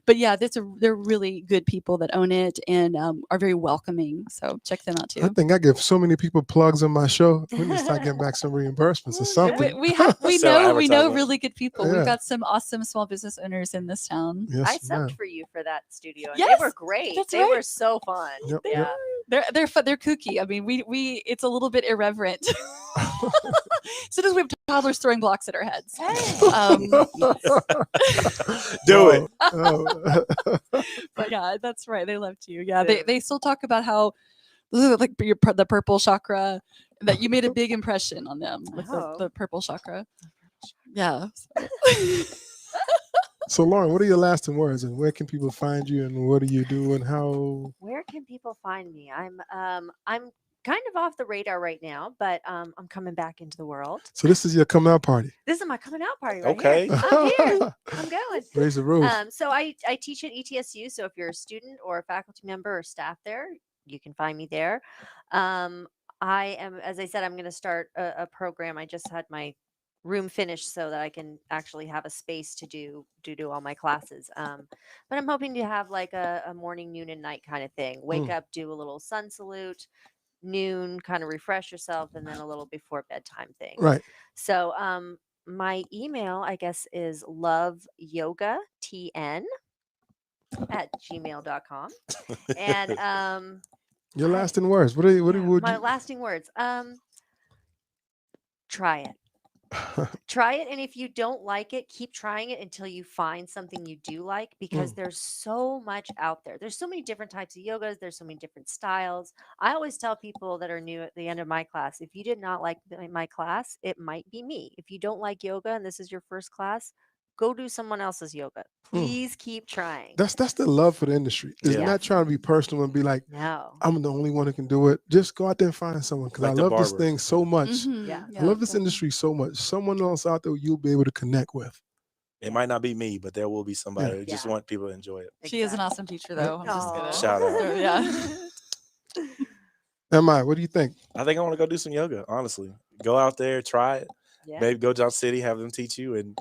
but yeah, they're really good people that own it and are very welcoming. So check them out I too. think I give so many people plugs on my show. We need to start getting back some reimbursements or something. We Sell we know advertisement. really good people. Yeah. We've got some awesome small business owners in this town. I Yes, subbed ma'am. for you for that studio. And Yes, they were great. that's They right. were so fun. Yep, Yeah. They're kooky. I mean, we it's a little bit irreverent. Sometimes we have toddlers throwing blocks at our heads. Do it. Oh, But yeah, that's right. They love you. Yeah, Yeah. they still talk about how like the purple chakra, that you made a big impression on them with Oh. the purple chakra. Yeah. So, Lauren, what are your lasting words, and where can people find you, and what do you do, and how? Where can people find me? I'm kind of off the radar right now, but I'm coming back into the world. So, this is your coming out party. This is my coming out party right Okay. here. I'm here. I'm going. Raise the roof. So I teach at ETSU. So if you're a student or a faculty member or staff there, you can find me there. I am, as I said, I'm going to start a program. I just had my room finished so that I can actually have a space to do all my classes. But I'm hoping to have like a morning, noon, and night kind of thing. Wake up, do a little sun salute, noon, kind of refresh yourself, and then a little before bedtime thing. Right. So my email, I guess, is loveyogatn@gmail.com. And Your lasting words. What would my you? lasting words. Try it. Try it, and if you don't like it, keep trying it until you find something you do like, because there's so much out there. There's so many different types of yogas. There's so many different styles. I always tell people that are new at the end of my class, if you did not like my class, it might be me. If you don't like yoga and this is your first class, go do someone else's yoga. Please keep trying. That's the love for the industry. It's Yeah. not trying to be personal and be like, No. I'm the only one who can do it. Just go out there and find someone, because Like I the love this barber. thing so much. Mhm, Yeah. I love this industry so much. Someone else out there you'll be able to connect with. It might not be me, but there will be somebody Yeah. who just Yeah. want people to enjoy it. She is an awesome teacher, though. I'm just gonna Shout out. Yeah. Am what do you think? I think I want to go do some yoga, honestly. Go out there, try it. Yeah. Maybe go Johnson City, have them teach you, and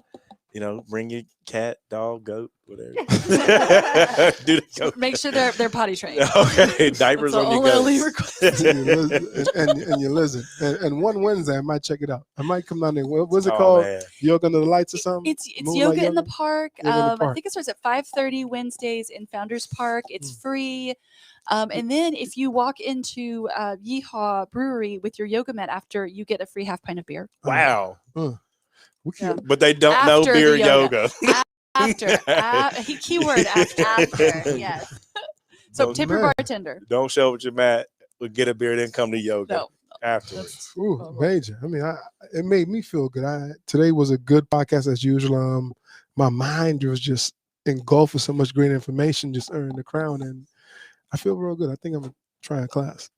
bring your cat, dog, goat, whatever. Do the goat. Make sure they're potty trained. Okay, diapers That's on your the only goats. request. and your lizard. And one Wednesday, I might check it out. I might come down there. What's it Oh, called? man. Yoga under the lights or something? It's Moonlight yoga in the park. Yoga in the I park. think it starts at 5:30 Wednesdays in Founders Park. It's free. And then if you walk into Yeehaw Brewery with your yoga mat after, you get a free half pint of beer. Wow. We can't, But they don't know After the beer yoga. yoga. After. Keyword after. After, yes. So Oh, tip your man. bartender. Don't show up with your mat, but get a beer, then come to yoga No. afterwards. Ooh, major. I mean, it made me feel good. Today was a good podcast as usual. My mind was just engulfed with so much great information, just earning the crown, and I feel real good. I think I'm gonna try a class.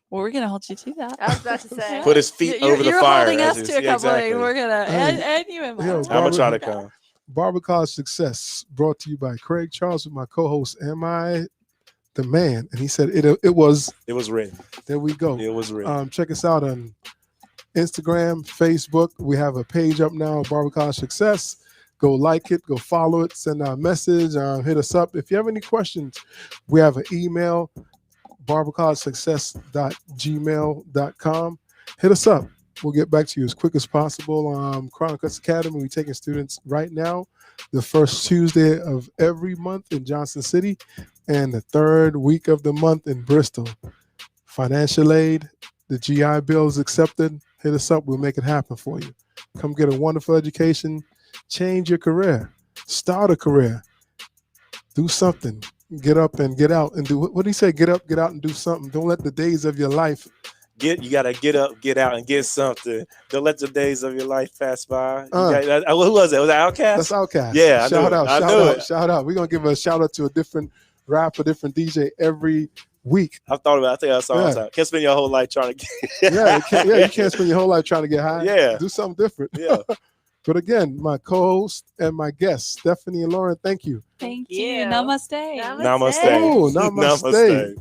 Well, we're gonna hold you to that. I was about to say. Put his feet You're- over the you're fire. holding as us is. to a Yeah, couple. exactly. We're gonna Hey. and you and Yo, mine. I'm gonna try to Barber- come. Barber College Success, brought to you by Craig Charles with my co-host. Am I the man? And he said it was. It was written. There we go. It was written. Check us out on Instagram, Facebook. We have a page up now, Barber College Success. Go like it, go follow it, send our message, hit us up. If you have any questions, we have an email, barbercollegesuccess.gmail.com. Hit us up. We'll get back to you as quick as possible. Crown Cuts Academy, we're taking students right now, the first Tuesday of every month in Johnson City and the third week of the month in Bristol. Financial aid, the GI Bill is accepted. Hit us up. We'll make it happen for you. Come get a wonderful education. Change your career. Start a career. Do something. Get up and get out and do. What did he say? Get up, get out and do something. Don't let the days of your life. You gotta get up, get out, and get something. Don't let the days of your life pass by. Uh. Who was it? Was it Outkast? That's Outkast. Yeah, I knew shout it. out, I shout knew out, it. shout out. We're gonna give a shout out to a different rapper, different DJ every week. I thought about it. I think I saw Yeah. it. all the time. Can't spend your whole life trying to get Yeah, you can't spend your whole life trying to get high. Yeah. Do something different. Yeah. But again, my co-host and my guests, Stephanie and Lauren, thank you. Thank you. you. Namaste. Namaste. Oh, namaste. Namaste.